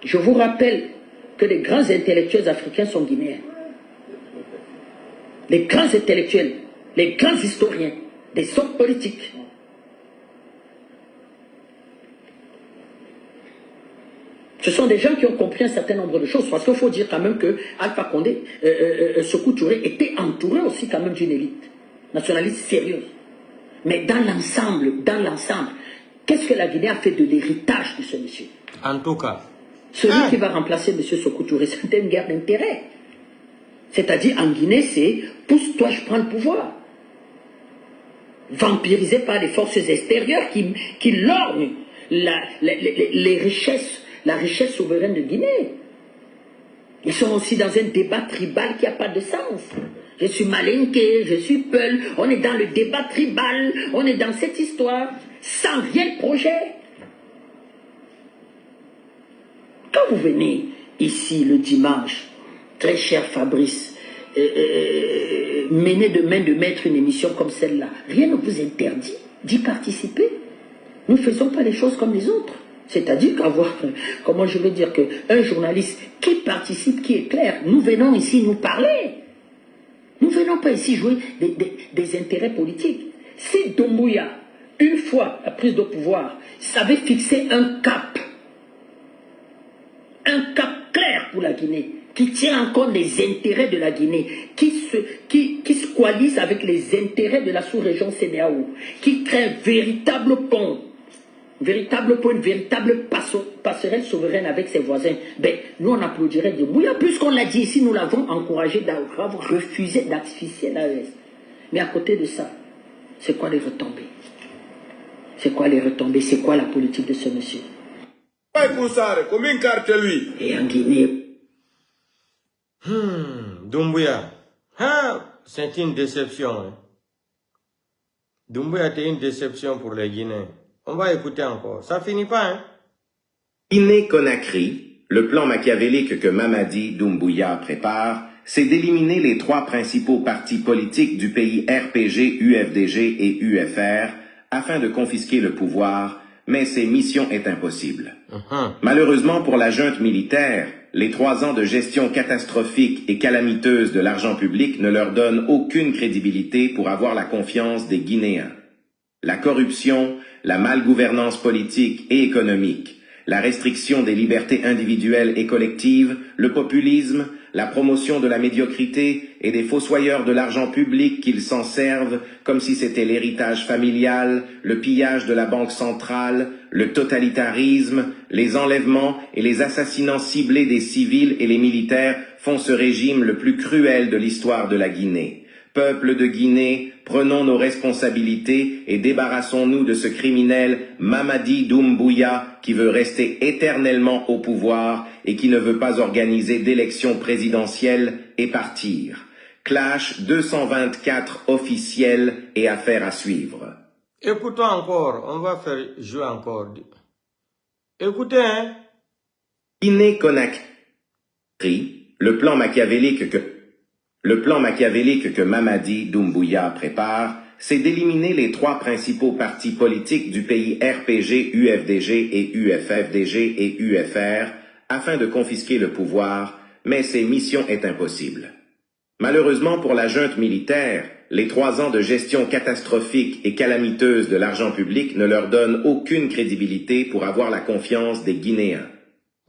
Je vous rappelle que les grands intellectuels africains sont guinéens. Les grands intellectuels, les grands historiens, des hommes politiques. Ce sont des gens qui ont compris un certain nombre de choses, parce qu'il faut dire quand même que Alpha Condé, Sékou Touré était entouré aussi quand même d'une élite nationaliste sérieuse. Mais dans l'ensemble, qu'est-ce que la Guinée a fait de l'héritage de ce monsieur? En tout cas. Celui qui va remplacer M. Sékou Touré, c'est une guerre d'intérêt. C'est-à-dire, en Guinée, c'est « pousse-toi, je prends le pouvoir ». Vampirisé par les forces extérieures qui lorgnent les richesses, la richesse souveraine de Guinée. Ils sont aussi dans un débat tribal qui n'a pas de sens. Je suis Malinké, je suis Peul, on est dans le débat tribal, on est dans cette histoire, sans réel projet. Quand vous venez ici le dimanche, très cher Fabrice, mener de main de maître une émission comme celle-là, rien ne vous interdit d'y participer. Nous ne faisons pas les choses comme les autres. C'est-à-dire qu'avoir, comment je veux dire, qu'un journaliste qui participe, qui est clair, nous venons ici nous parler. Nous ne venons pas ici jouer des intérêts politiques. Si Doumbouya, une fois la prise de pouvoir, savait fixer un cap clair pour la Guinée, qui tient en compte les intérêts de la Guinée, qui se coalise avec les intérêts de la sous-région CEDEAO, qui crée un véritable pont, une véritable passerelle souveraine avec ses voisins, ben, nous on applaudirait Doumbouya, puisqu'on l'a dit ici, nous l'avons encouragé d'avoir refusé d'asphyxier l'AES. Mais à côté de ça, c'est quoi les retombées? C'est quoi les retombées? C'est quoi la politique de ce monsieur? Et en Guinée... Doumbouya, c'est une déception. Hein. Doumbouya était une déception pour les Guinéens. On va écouter encore. Ça finit pas, hein? Guinée-Conakry, le plan machiavélique que Mamadi Doumbouya prépare, c'est d'éliminer les 3 principaux partis politiques du pays RPG, UFDG et UFR afin de confisquer le pouvoir, mais ces missions est impossible. Malheureusement pour la junte militaire, les 3 ans de gestion catastrophique et calamiteuse de l'argent public ne leur donnent aucune crédibilité pour avoir la confiance des Guinéens. La corruption, la malgouvernance politique et économique, la restriction des libertés individuelles et collectives, le populisme, la promotion de la médiocrité et des fossoyeurs de l'argent public qu'ils s'en servent comme si c'était l'héritage familial, le pillage de la banque centrale, le totalitarisme, les enlèvements et les assassinats ciblés des civils et les militaires font ce régime le plus cruel de l'histoire de la Guinée. Peuple de Guinée, prenons nos responsabilités et débarrassons-nous de ce criminel Mamadi Doumbouya qui veut rester éternellement au pouvoir et qui ne veut pas organiser d'élections présidentielles et partir. Clash 224 officiel et affaire à suivre. Écoutons encore, on va faire jouer encore. Écoutez, hein. Guinée-Conakry, le plan machiavélique que Mamadi Doumbouya prépare, c'est d'éliminer les 3 principaux partis politiques du pays RPG, UFDG et UFFDG et UFR afin de confisquer le pouvoir, mais ces missions est impossible. Malheureusement pour la junte militaire, les 3 ans de gestion catastrophique et calamiteuse de l'argent public ne leur donnent aucune crédibilité pour avoir la confiance des Guinéens.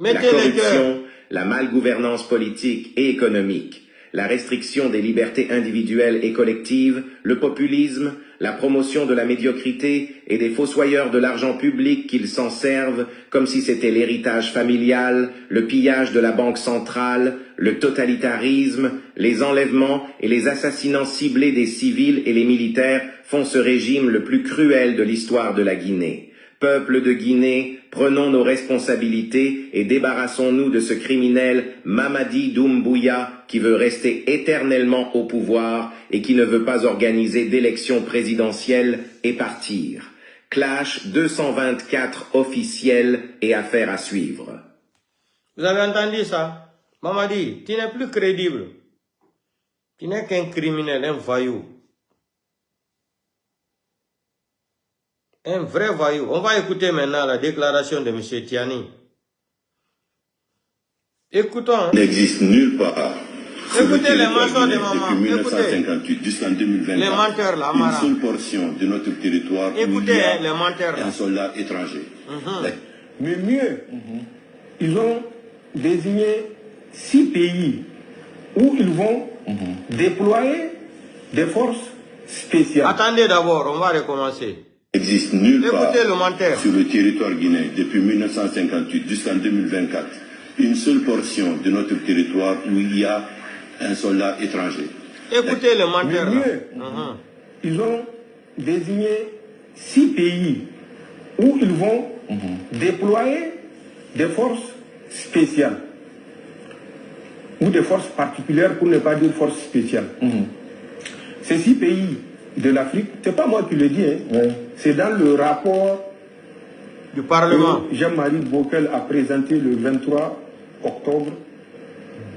La corruption, la malgouvernance politique et économique, la restriction des libertés individuelles et collectives, le populisme, la promotion de la médiocrité et des fossoyeurs de l'argent public qu'ils s'en servent comme si c'était l'héritage familial, le pillage de la banque centrale, le totalitarisme, les enlèvements et les assassinats ciblés des civils et les militaires font ce régime le plus cruel de l'histoire de la Guinée. Peuple de Guinée, prenons nos responsabilités et débarrassons-nous de ce criminel Mamadi Doumbouya qui veut rester éternellement au pouvoir et qui ne veut pas organiser d'élections présidentielles et partir. Clash 224 officiels et affaires à suivre. Vous avez entendu ça? Mamadi, tu n'es plus crédible. Tu n'es qu'un criminel, un voyou. Un vrai voyou. On va écouter maintenant la déclaration de M. Tiani. Écoutons. Hein. N'existe nulle part. Écoutez les mensonges de maman. Depuis 1958 jusqu'en 2024, les menteurs, là, une seule portion de notre territoire où il y a les menteurs, là. un soldat étranger. Mais mieux, ils ont désigné 6 pays où ils vont déployer des forces spéciales. Attendez d'abord, on va recommencer. N'existe nulle part le sur le territoire guinéen depuis 1958 jusqu'en 2024 une seule portion de notre territoire où il y a un soldat étranger. Écoutez le menteur. Ils ont désigné 6 pays où ils vont déployer des forces spéciales ou des forces particulières pour ne pas dire forces spéciales. Ces 6 pays de l'Afrique, c'est pas moi qui le dis, hein. C'est dans le rapport du Parlement que Jean-Marie Bockel a présenté le 23 octobre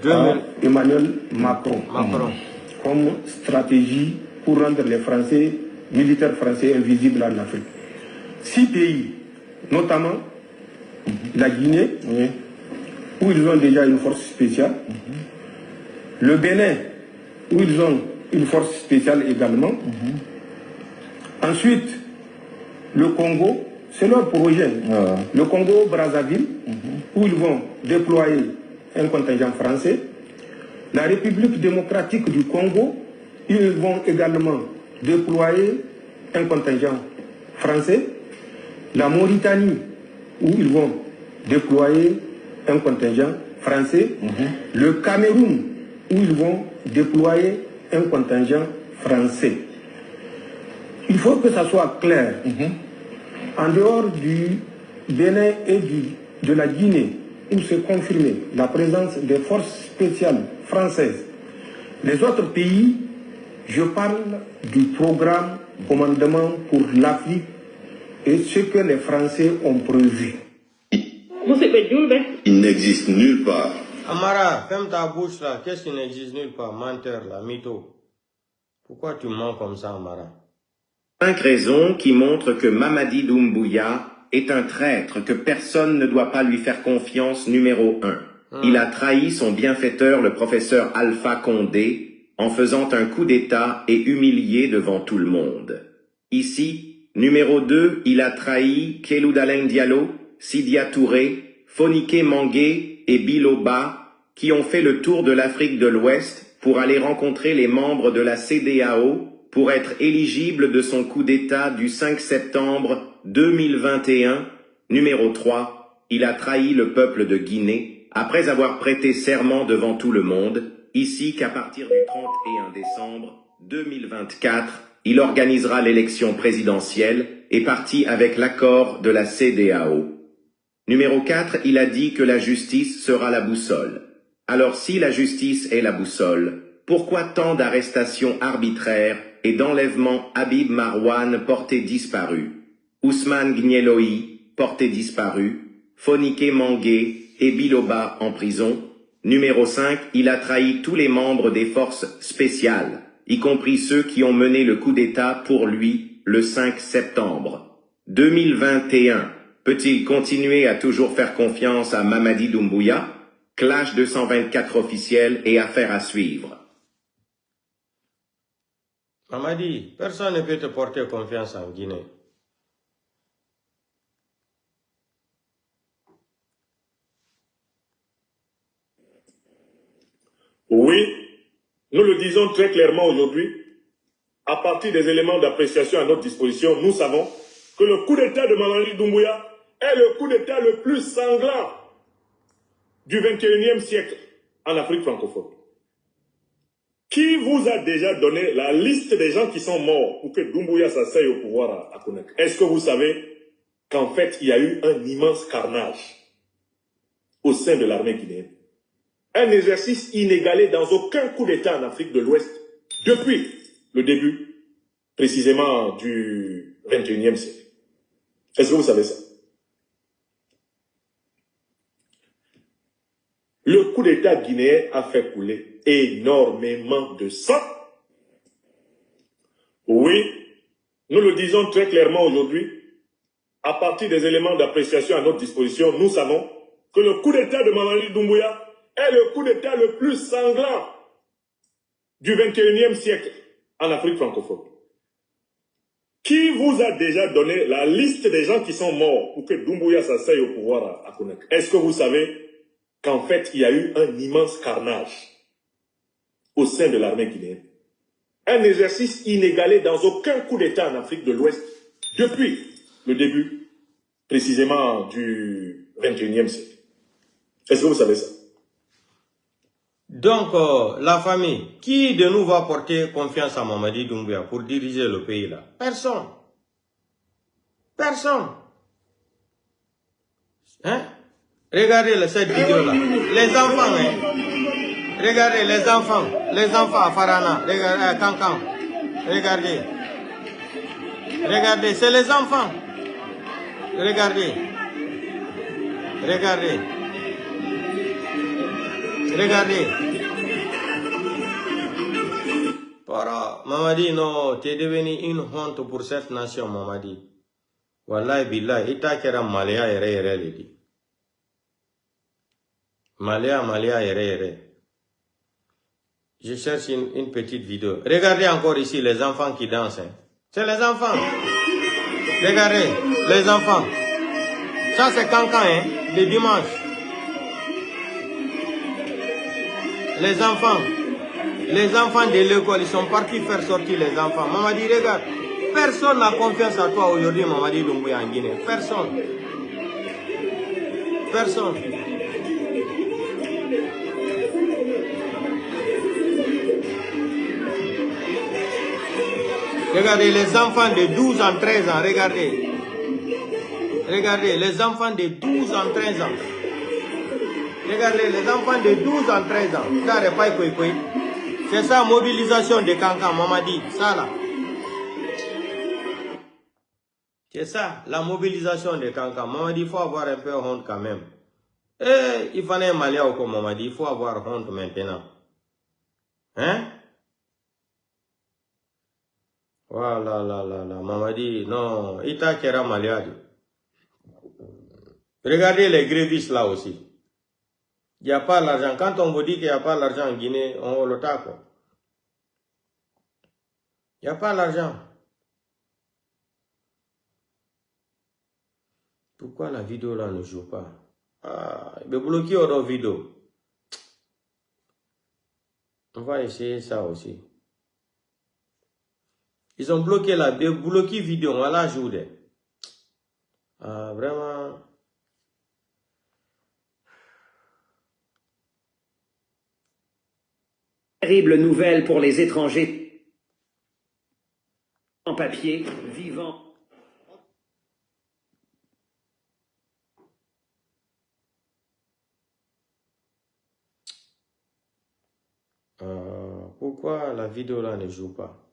à Emmanuel Macron. Comme stratégie pour rendre les Français, militaires français invisibles en Afrique. 6 pays, notamment la Guinée, où ils ont déjà une force spéciale, le Bénin, où ils ont une force spéciale également. Ensuite, le Congo, c'est leur projet. Le Congo-Brazzaville, où ils vont déployer un contingent français. La République démocratique du Congo, ils vont également déployer un contingent français. La Mauritanie, où ils vont déployer un contingent français. Le Cameroun, où ils vont déployer un contingent français. Il faut que ça soit clair. En dehors du Bénin et de la Guinée, où c'est confirmé la présence des forces spéciales françaises, les autres pays, je parle du programme Commandement pour l'Afrique et ce que les Français ont prévu. Il n'existe nulle part. Amara, ferme ta bouche là. Qu'est-ce qui n'existe nulle part? Menteur là, mytho. Pourquoi tu mens comme ça, Amara? 5 raisons qui montrent que Mamadi Doumbouya est un traître que personne ne doit pas lui faire confiance. Numéro 1. Il a trahi son bienfaiteur, le professeur Alpha Condé, en faisant un coup d'État et humilié devant tout le monde. Ici, numéro 2, il a trahi Kelou Dalein Diallo, Sidia Touré, Fonike Mangué et Biloba, qui ont fait le tour de l'Afrique de l'Ouest pour aller rencontrer les membres de la CEDEAO pour être éligibles de son coup d'État du 5 septembre 2021. Numéro 3, il a trahi le peuple de Guinée après avoir prêté serment devant tout le monde, ici qu'à partir du 31 décembre 2024, il organisera l'élection présidentielle et parti avec l'accord de la CEDEAO. Numéro 4, il a dit que la justice sera la boussole. Alors si la justice est la boussole, pourquoi tant d'arrestations arbitraires et d'enlèvements? Habib Marwan porté disparu, Ousmane Gnieloï porté disparu, Fonike Mangué et Biloba en prison. Numéro 5, il a trahi tous les membres des forces spéciales, y compris ceux qui ont mené le coup d'État pour lui le 5 septembre 2021. Peut-il continuer à toujours faire confiance à Mamadi Doumbouya? Clash 224 officiels et affaires à suivre. Mamadi, personne ne peut te porter confiance en Guinée. Oui, Nous le disons très clairement aujourd'hui, à partir des éléments d'appréciation à notre disposition, nous savons que le coup d'État de Mamadi Doumbouya est le coup d'État le plus sanglant du 21e siècle en Afrique francophone. Qui vous a déjà donné la liste des gens qui sont morts pour que Doumbouya s'asseye au pouvoir à Conakry? Est-ce que vous savez qu'en fait, il y a eu un immense carnage au sein de l'armée guinéenne? Un exercice inégalé dans aucun coup d'État en Afrique de l'Ouest depuis le début, précisément, du 21e siècle. Est-ce que vous savez ça? Le coup d'État guinéen a fait couler énormément de sang. Oui, nous le disons très clairement aujourd'hui, à partir des éléments d'appréciation à notre disposition, nous savons que le coup d'État de Mamadi Doumbouya est le coup d'État le plus sanglant du 21e siècle en Afrique francophone. Qui vous a déjà donné la liste des gens qui sont morts pour que Doumbouya s'asseye au pouvoir à Conakry? Est-ce que vous savez qu'en fait, il y a eu un immense carnage au sein de l'armée guinéenne? Un exercice inégalé dans aucun coup d'État en Afrique de l'Ouest depuis le début, précisément, du 21e siècle. Est-ce que vous savez ça? Donc, la famille, qui de nous va porter confiance à Mamadi Doumbouya pour diriger le pays là? Personne. Personne. Hein? Regardez cette vidéo là. Les enfants, hein? Regardez les enfants à Farana, regardez à Kankan. Regardez. Regardez, c'est les enfants. Regardez. Regardez. Regardez. Mamadi, non, tu es devenu une honte pour cette nation, Mamadi. Wallahi billah, ita kera Malia ere le dit. Malia ere. Je cherche une petite vidéo. Regardez encore ici les enfants qui dansent. Hein. C'est les enfants. Regardez, les enfants. Ça c'est Kankan, hein, le dimanche. Les enfants de l'école, ils sont partis faire sortir les enfants. Mamadi, regarde, personne n'a confiance à toi aujourd'hui, Mamadi Doumbouya en Guinée. Personne. Personne. Regardez les enfants de 12 ans, 13 ans, regardez. Regardez les enfants de 12 ans, 13 ans. Regardez les enfants de 12 ans, 13 ans. C'est ça, mobilisation de Kankan, Mamadi. Ça là. C'est ça, la mobilisation de Kankan. Mamadi, il faut avoir un peu honte quand même. Eh, il fallait un Malien comme Mamadi, il faut avoir honte maintenant. Hein? Voilà, Mamadi, non, Ita Kera Maliadi. Regardez les grévistes là aussi. Il n'y a pas l'argent. Quand on vous dit qu'il n'y a pas l'argent en Guinée, on le tape. Il n'y a pas l'argent. Pourquoi la vidéo là ne joue pas? Ah, il est bloqué dans la vidéo. On va essayer ça aussi. Ils ont bloqué la vidéo, on va la jouer. Ah, vraiment. Terrible nouvelle pour les étrangers en papier, vivant. Pourquoi la vidéo là ne joue pas?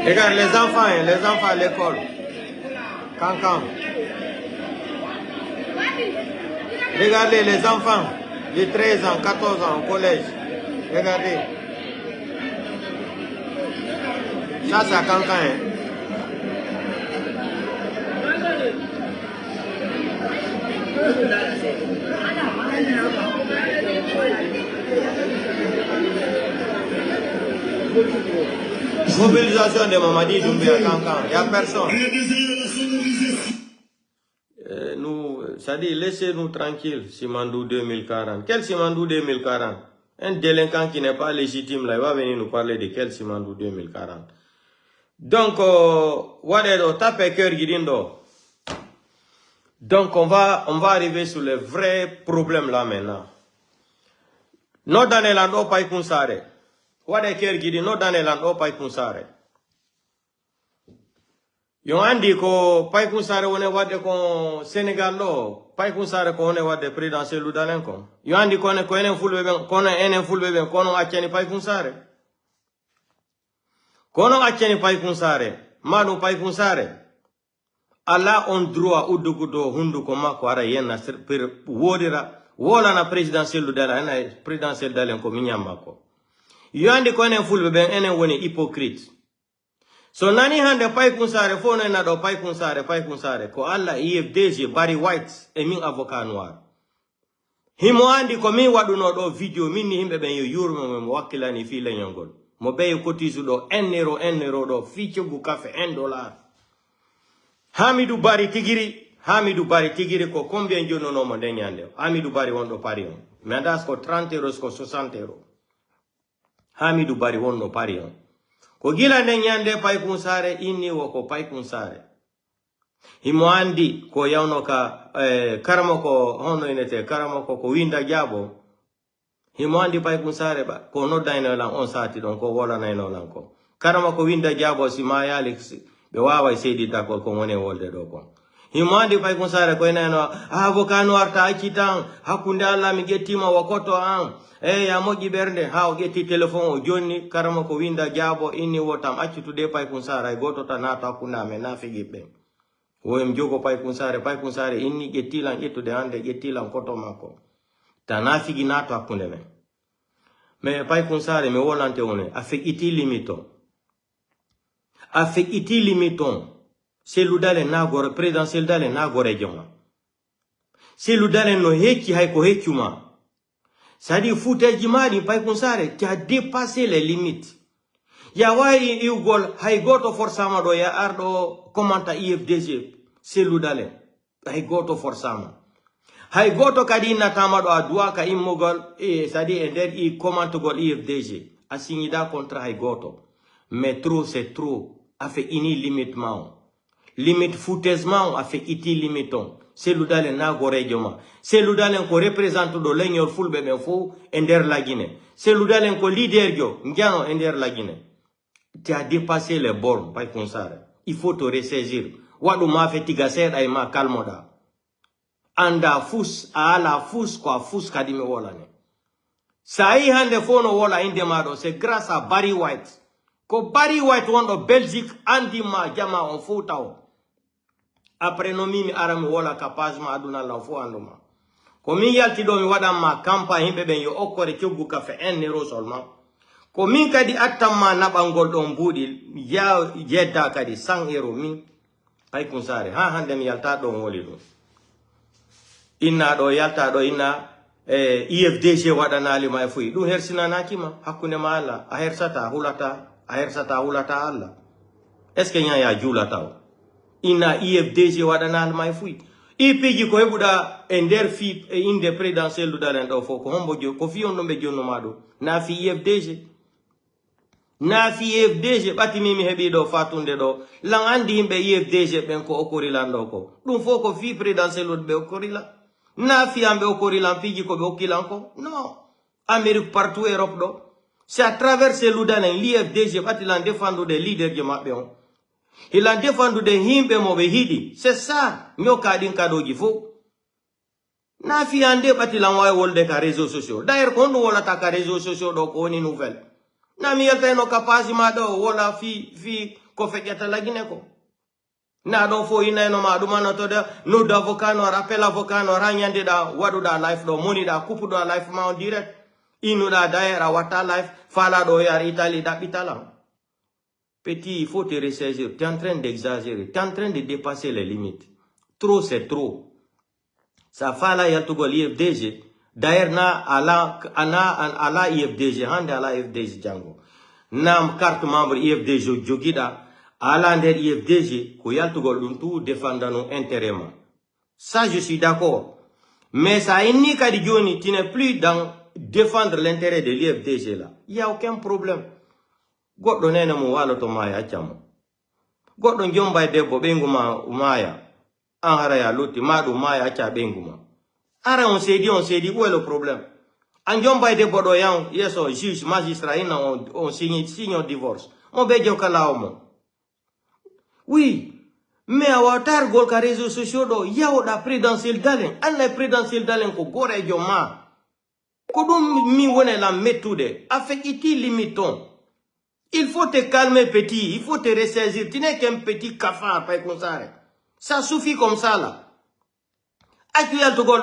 Regarde les enfants à l'école. Kankan. Regardez les enfants de 13 ans, 14 ans au collège. Regardez. Ça, c'est à Cancan. Hein. Mobilisation de Mamadi Doumbouya à Cancan. Il n'y a personne. Nous, ça dit, laissez-nous tranquilles, Simandou 2040. Quel Simandou 2040? Un délinquant qui n'est pas légitime, là, il va venir nous parler de quel Simandou 2040. Donc, donc, on va arriver sur les vrais problèmes là maintenant. Nous, dans les landes, pas y consare. Wade Kergidi, nous, dans les landes, pas y consare. Yon andi ko pay kunsare wone wadde ko Sénégal lo pay kunsare ko wone wadde présidentiel ludalen ko yon andi ko enen fulbe ben kono enen fulbe ben kono accani pay kunsare manu pay kunsare ala on droit uddugudo hunduko makko ara yenna per wodira wola na présidentiel ludalen na présidentiel dalen ko minyamba ko yon andi ko enen fulbe ben enen woni hypocrite. So nani hande pay kunsare fono na do pay kunsare ko alla IFDG Barry White e min avocat noir himo andi ko min waduno do video min ni himbe ben yo yurmo mo wakkilani fi le nyongol mo be kotisu do 1 euro do fi ciogu café $1 Hamidou Barry tigiri ko combien jono no mo de nyande Hamidou Barry wondo pari on mi andas ko 30 euros ko 60 euros Hamidou Barry wondo pari on ko gila ne nyande pay kunsare inni wo ko pay kunsare himo andi ko yawno ka karamo ko hono inete karamo ko winda jabo himo andi pay kunsare ba ko no dayno lan on sati don ko wala nayno lan ko karamo ko winda jabo si mayali be wawa sedi dakol ko woni wolde do ko himo andi pay kunsare ko nayno avocat noir ta akitan hakunde alla mi gettima wakoto an ya moji bernde ha o getti telephone o jonni karama ko winda jabo inni wotam accutude pay kunsara goto tanata kuname na figibbe woyem jogo pay kunsare inni gettilan ettude hande gettilan koto mako tana figi nato akunde men mais pay kunsare me wolante one afek iti limiton c'est ludale na gore présidentiel dale na gore joma c'est ludale no heki hay ko hekuma. C'est-à-dire, foutage mali, pay kunsare, qui a dépassé les limites. Ya wai iugol, hay goto forsama do ya ardo komanta IFDG, c'est ludale. Hay goto forsama. Hay goto kadi natama do adwa ka immogol, c'est-à-dire, ender i komanta gol IFDG. Assignida contre hay goto. Mais trop, c'est trop. A fait ini limitement. Limite foutaisement, a fait iti limiton. C'est l'udalen na gore joma. C'est l'udalen ko représente do legnor fulbe ben fo ender la Guinée. C'est l'udalen ko leader jo ngiano ender la Guinée. Tu as dépassé les bornes, pay kunsare. Il faut te ressaisir. Wadu ma fetiga seda ma kalmoda. Anda fus ala fus kwa fus kadime wolane. Sai hande fono wola indemado, c'est grâce à Barry White. Ko Barry White wondo Belgique andi ma jama on foutao. Après no mimi arami wala kapazma aduna la fo anduma ko min yalti do mi wada ma campagne himbe ben yo okore ciogu café 1 euro seulement ko min kadi attamma nabangol don budi ya jedda kadi 100 euro min pay kunsare ha hande mi yalta do woli do inna do yalta do inna IFDG wadana ali may fuyi dum hersina nakima hakkunde mala a hersata hulata alla est-ce que nya ya julata ina IFDG wadana almay fuy IPG ko hebuda ender fi inde présidentiel dalen do fo ko hombo jo ko fi on do be jonno mado na fi IFDG bati mimi hebi do fatunde do lan andi himbe IFDG ben ko okorila ndo ko dum fo ko fi présidentiel be okorila na fi ambe okorila pigi ko be okilan ko non Amérique partout Europe do c'est à travers ces ludalen l'IFDG bati lan défendre des leaders de mabbe on. Il a défendu de himbe mobehidi. C'est ça. Nyoka din kadoji fo. Na fi ande bati la way wolde ka réseaux sociaux. D'ailleurs kon wala ta ka réseaux sociaux do ko ni nouvelle. Na mi yelta no kapasi ma do wala fi ko feketa la Guinée ko. Na do fo ina no ma duma no to da no d'avocat no rappel avocat no ranyande da wadu da life do money da kupu do life ma en direct. Inouda d'ailleurs à Wata Life, Fala Doyar Italie d'Apitala. Petit, il faut te ressaisir. Tu es en train d'exagérer. Tu es en train de dépasser les limites. Trop, c'est trop. Ça Fala Yaltugol IFDG. D'ailleurs, na ala IFDG, hande ala IFDG Django. Nam carte membre IFDG Jogida, ala der IFDG, ko Yaltugol Luntu défendant nos intérêts. Ça, je suis d'accord. Mais ça indique à Dioni, tu n'es plus dans défendre l'intérêt de l'IFDG là. Il n'y a aucun problème. Goddo nene mo walo to maya chamo. Goddo njomba debbo benguma umaya. Anhara ya loti madu maya cha benguma. Ara on s'est dit, où est le problème? En njomba debbo do yang, yeso juge, magistrat, on signe un divorce. On bejo kala omo. Oui. Mais à watar gol ka réseaux sociaux do, yao da présidentiel dalen. Anna présidentiel dalen ko gore joma. Kodum mi wone la méthode. Avec iti limiton. Il faut te calmer, petit. Il faut te ressaisir. Tu n'es qu'un petit cafard, pas comme ça. Ça suffit comme ça, là. Actuel to gol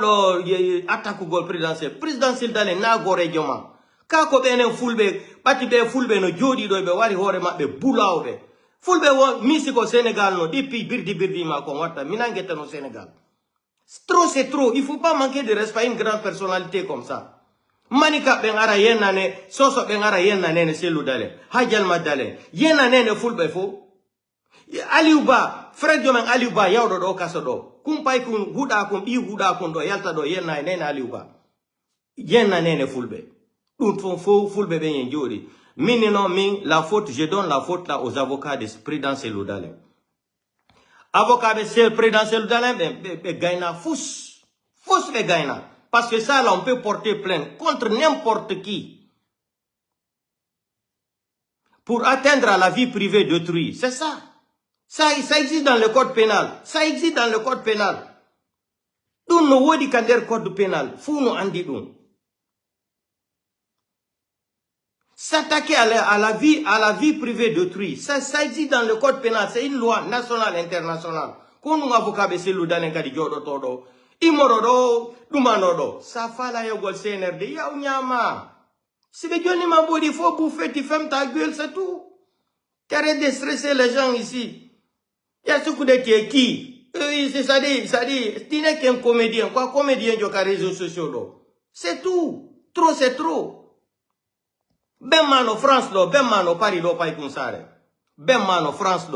attaque gol présidentiel. Présidentiel dans les nagore joma. Kako bene fulbe, pati be fulbe no jodi do be wari hore mabbe bulawbe. Fulbe won misi ko Sénégal no depuis birdi ma ko wata minangeta no Sénégal. Trop c'est trop. Il faut pas manquer de respect à une grande personnalité comme ça. Manika bengara yenane, soso bengara yenane selu dale, hajal madale, yenane fulbe fo. Aliuba, Fred Jomen Aliuba yawdo do kaso do. Kumpay kun huda kun bi huda kun do yalta do yenane Aliuba. Yenane fulbe. Dun fo fulbe ben jodi. Mini non min la faute, je donne la faute là aux avocats de présidentiel Loudalen. Avocat de présidentiel Loudalen be gaina fous be gaina. Parce que ça, là, on peut porter plainte contre n'importe qui. Pour atteindre à la vie privée d'autrui. C'est ça. Ça existe dans le code pénal. Ça existe dans le code pénal. Nous, nous, wodi kander code pénal. Fou nous andi nous. S'attaquer à la vie privée d'autrui. Ça existe dans le code pénal. C'est une loi nationale, internationale. Quand nous avons fait l'oudanen kadi jodo todo. Imorodo, dumanodo. Ça fait la yogol CNRD. Ya unyama. Si be joni mabodi, il faut bouffer, tu fermes ta gueule, c'est tout. Arrête de stresser les gens ici. Il y a ce coup de qui? Ça dit, tu n'es qu'un comédien. Quoi, comédien, il y a réseaux sociaux. C'est tout. Trop, c'est trop. Ben mano France, ben mano Paris, pas consare. Ben mano France,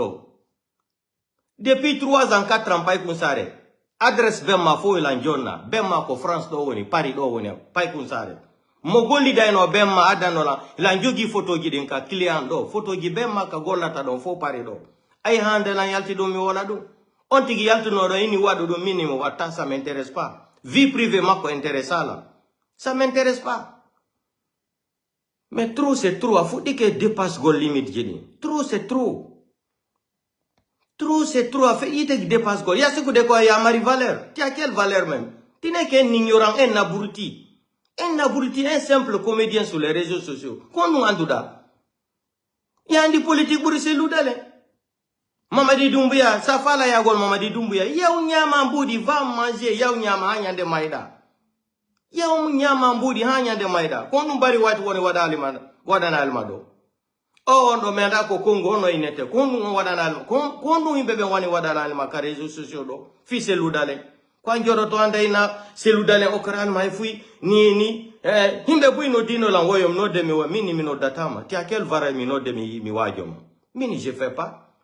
depuis 3 ans, 4 ans, pas consare. Adresse Bemma fo ilanjona, Bemma ko France do woni, Paris do woni, pay kunsare. Mogoli dayno Bemma adanola, ilanjogi photo gi den ka client do, photo gi Bemma ka gollata do fo Paris do. Ay hande lan yalti do mi wala do. On tigi yalti no do ini wadu do minimum wata, ça m'intéresse pas. Vie privée mako intéresse là. Ça m'intéresse pas. Mais trop c'est trop, a faut dire que dépasse gol limite jeni. Trop c'est trop. Trop, c'est trop. Il te dépasse quoi. Il y a ce que de quoi il y a Marie Valère. Tu as quelle valeur même? Tu n'es qu'un ignorant, un abruti. Un abruti, un simple comédien sur les réseaux sociaux. Qu'on nous en douda. Il y a des politiques pour se loudale. Mamadi Doumbouya, ça fait la yagol Mamadi Doumbouya. Il y a un nyama mboudi, va manger. Il y a un nyama hanya de maïda. Il y a un nyama mboudi, hanya de maïda. Qu'on nous bari watu wadana almado. Oh, no menda ko Congo no inete. Kondu wadana. Kondu imbebe wani wadana alma ka réseaux sociaux do. Fi seludale. Kwa njoro to anda ina seludale okral mai fui ni himbe bui no dino la woyom no demi wa mini mino datama. Ti akel vara mi no demi mi wajom. Mini je fais pas.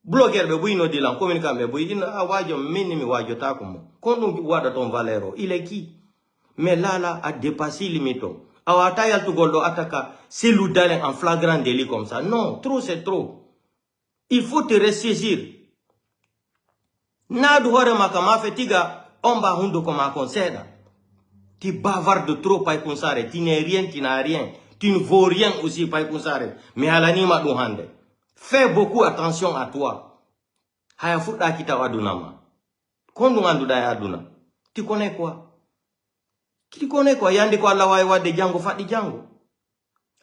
Blogger be bui no dilan communicant be bui ina wajom mini mi wajota kumo. Kondu wada ton valero. Il est qui? Mais là a dépassé limito. Awata yal to goldo ataka seludale en flagrant délit comme ça. Non, trop c'est trop. Il faut te ressaisir. Nadu hore makama fetiga omba hundo koma conceda. Tu bavardes trop pa konsare, tu n'es rien, tu n'as rien. Tu ne vaux rien aussi pa konsare. Mais alani ma do hande. Fais beaucoup attention à toi. Haya futa kita wadunama. Kondu ngandu daya aduna. Tu connais quoi? Tu connais quoi? Yandi ko Allah wa de jango fadi jango.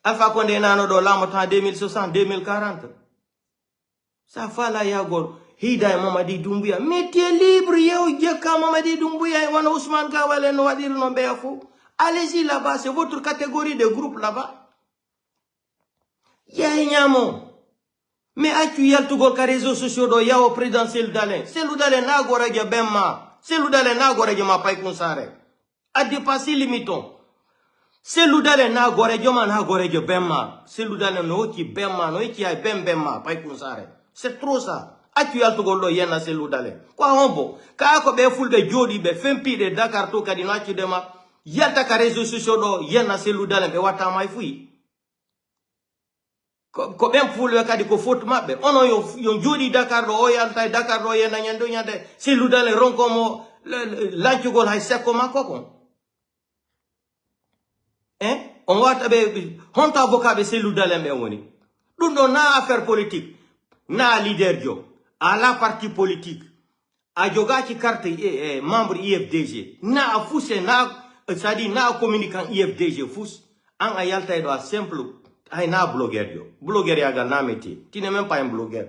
Alpha Condé nano do lamata 2060 2040. Ça fa la yagor hida Mamadi Doumbouya. Mais tu es libre yo jeka Mamadi Doumbouya wana Ousmane Kawale no wadir no befu. Allez-y là-bas, c'est votre catégorie de groupe là-bas. Yanyamo. Mais tu y a tout le réseaux sociaux do ya au présidentiel d'Alain. C'est l'oudale na gorege bemma. C'est l'oudale na gorege ma paille konsare. A dépassé limiton. C'est l'oudale na gorege ma na gorege bemma. C'est l'oudale no qui bemma no qui a bemma paille konsare. C'est trop ça. A tu y a tout le yena c'est l'oudale. Quoi hombo? Ka ko be fulbe jodi be fempi de Dakar to kadina ki dema. Yalta ka réseaux sociaux do yena c'est l'oudale be wata mai fui. Ko ben fulbe kadi ko fotu mabbe ono yo jodi Dakar do o yalta Dakar do yena nyando nyande c'est l'oudale ronko mo lancugol hay sekko makko kon. On wata be honto avocat be c'est l'oudale be woni. Dum do na affaire politique na leader jo à la parti politique a joga ci carte membre IFDG na fousse na c'est-à-dire na communicant IFDG fous en a yalta do simple ay na blogueur yo blogueur ya ga na métier tu n'es même pas un blogueur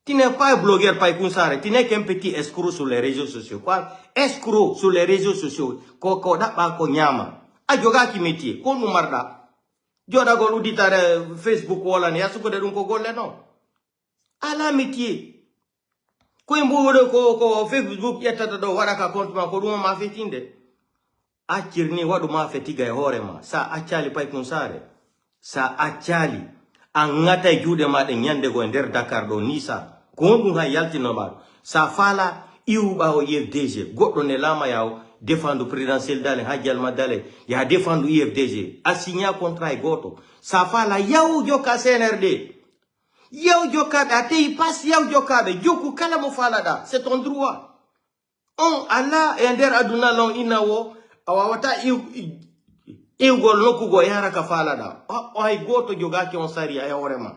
tu n'es pas un blogueur pas kunsare tu n'es qu'un petit escroc sur les réseaux sociaux quoi escroc sur les réseaux sociaux ko da ba ko nyama a joga ki métier ko nu marda joda go uditare Facebook wala ne yasuko de dum ko golle non à la métier ko mbo ko Facebook yetta do waraka compte ma ko dum ma fetinde a kirni wadu ma fetiga e horema sa acali pay kunsare sa acali angata jude ma de nyande go nder Dakar do nisa ko dum ha yaltino ma sa fala iuba o IFDG goddo ne lama yaw défendre présidentiel dale hajjal madale ya défendre IFDG a signé contrat e goto sa fala yaw joka CNRD yaw jokabe atei pass yaw jokabe joku kala mo fala da c'est ton droit on ala e nder aduna lon inawo awawata iwgol nokkugo yara ka falada o hay goto jogaki on sari ay horema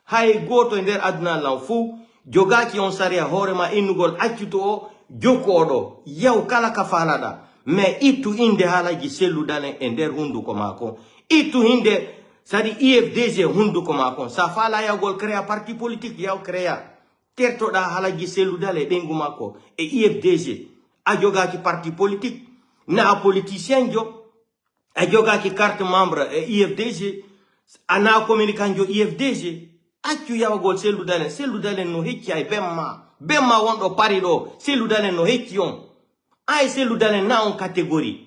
hay goto nder aduna lan fu jogaki on sari ay horema innugol accuto o jokodo yaw kala ka falada mais itu inde halaji selludane e nder hunduko mako itu hinde sadi IFDG hunduko mako sa fala yawgol créa parti politique yaw créa tertoda halaji selludale bengu mako e IFDG a jogaki parti politique na politicien jo a jogaki carte membre e IFDG ana communicant jo IFDG accu yawgol selludale no hecci ay bemma wondo pari do selludale no hecci on ay selludale na on catégorie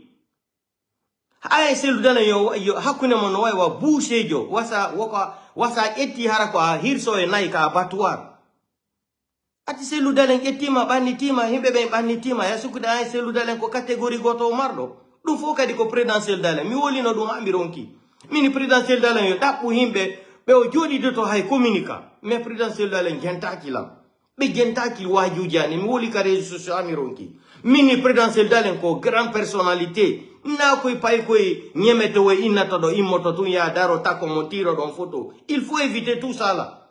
ay selludale yo hakune mon way wa bouchejo wasa etti harako a hirso e nay ka abattoir ati selludale ettima bannitima himbe be bannitima ya sukuda ay selludale ko catégorie goto mardo dum fo kadi ko présidentiel dale mi wolino dum amironki mini présidentiel dale yo dabbu himbe be o jodi do to hay communica mais présidentiel dale gentaki lam be gentaki wajujani mi woli ka réseaux sociaux amironki mini présidentiel dale ko grand personnalité na koy pay koy nyemete we inata do immoto tun ya daro tako montiro don photo il faut éviter tout ça là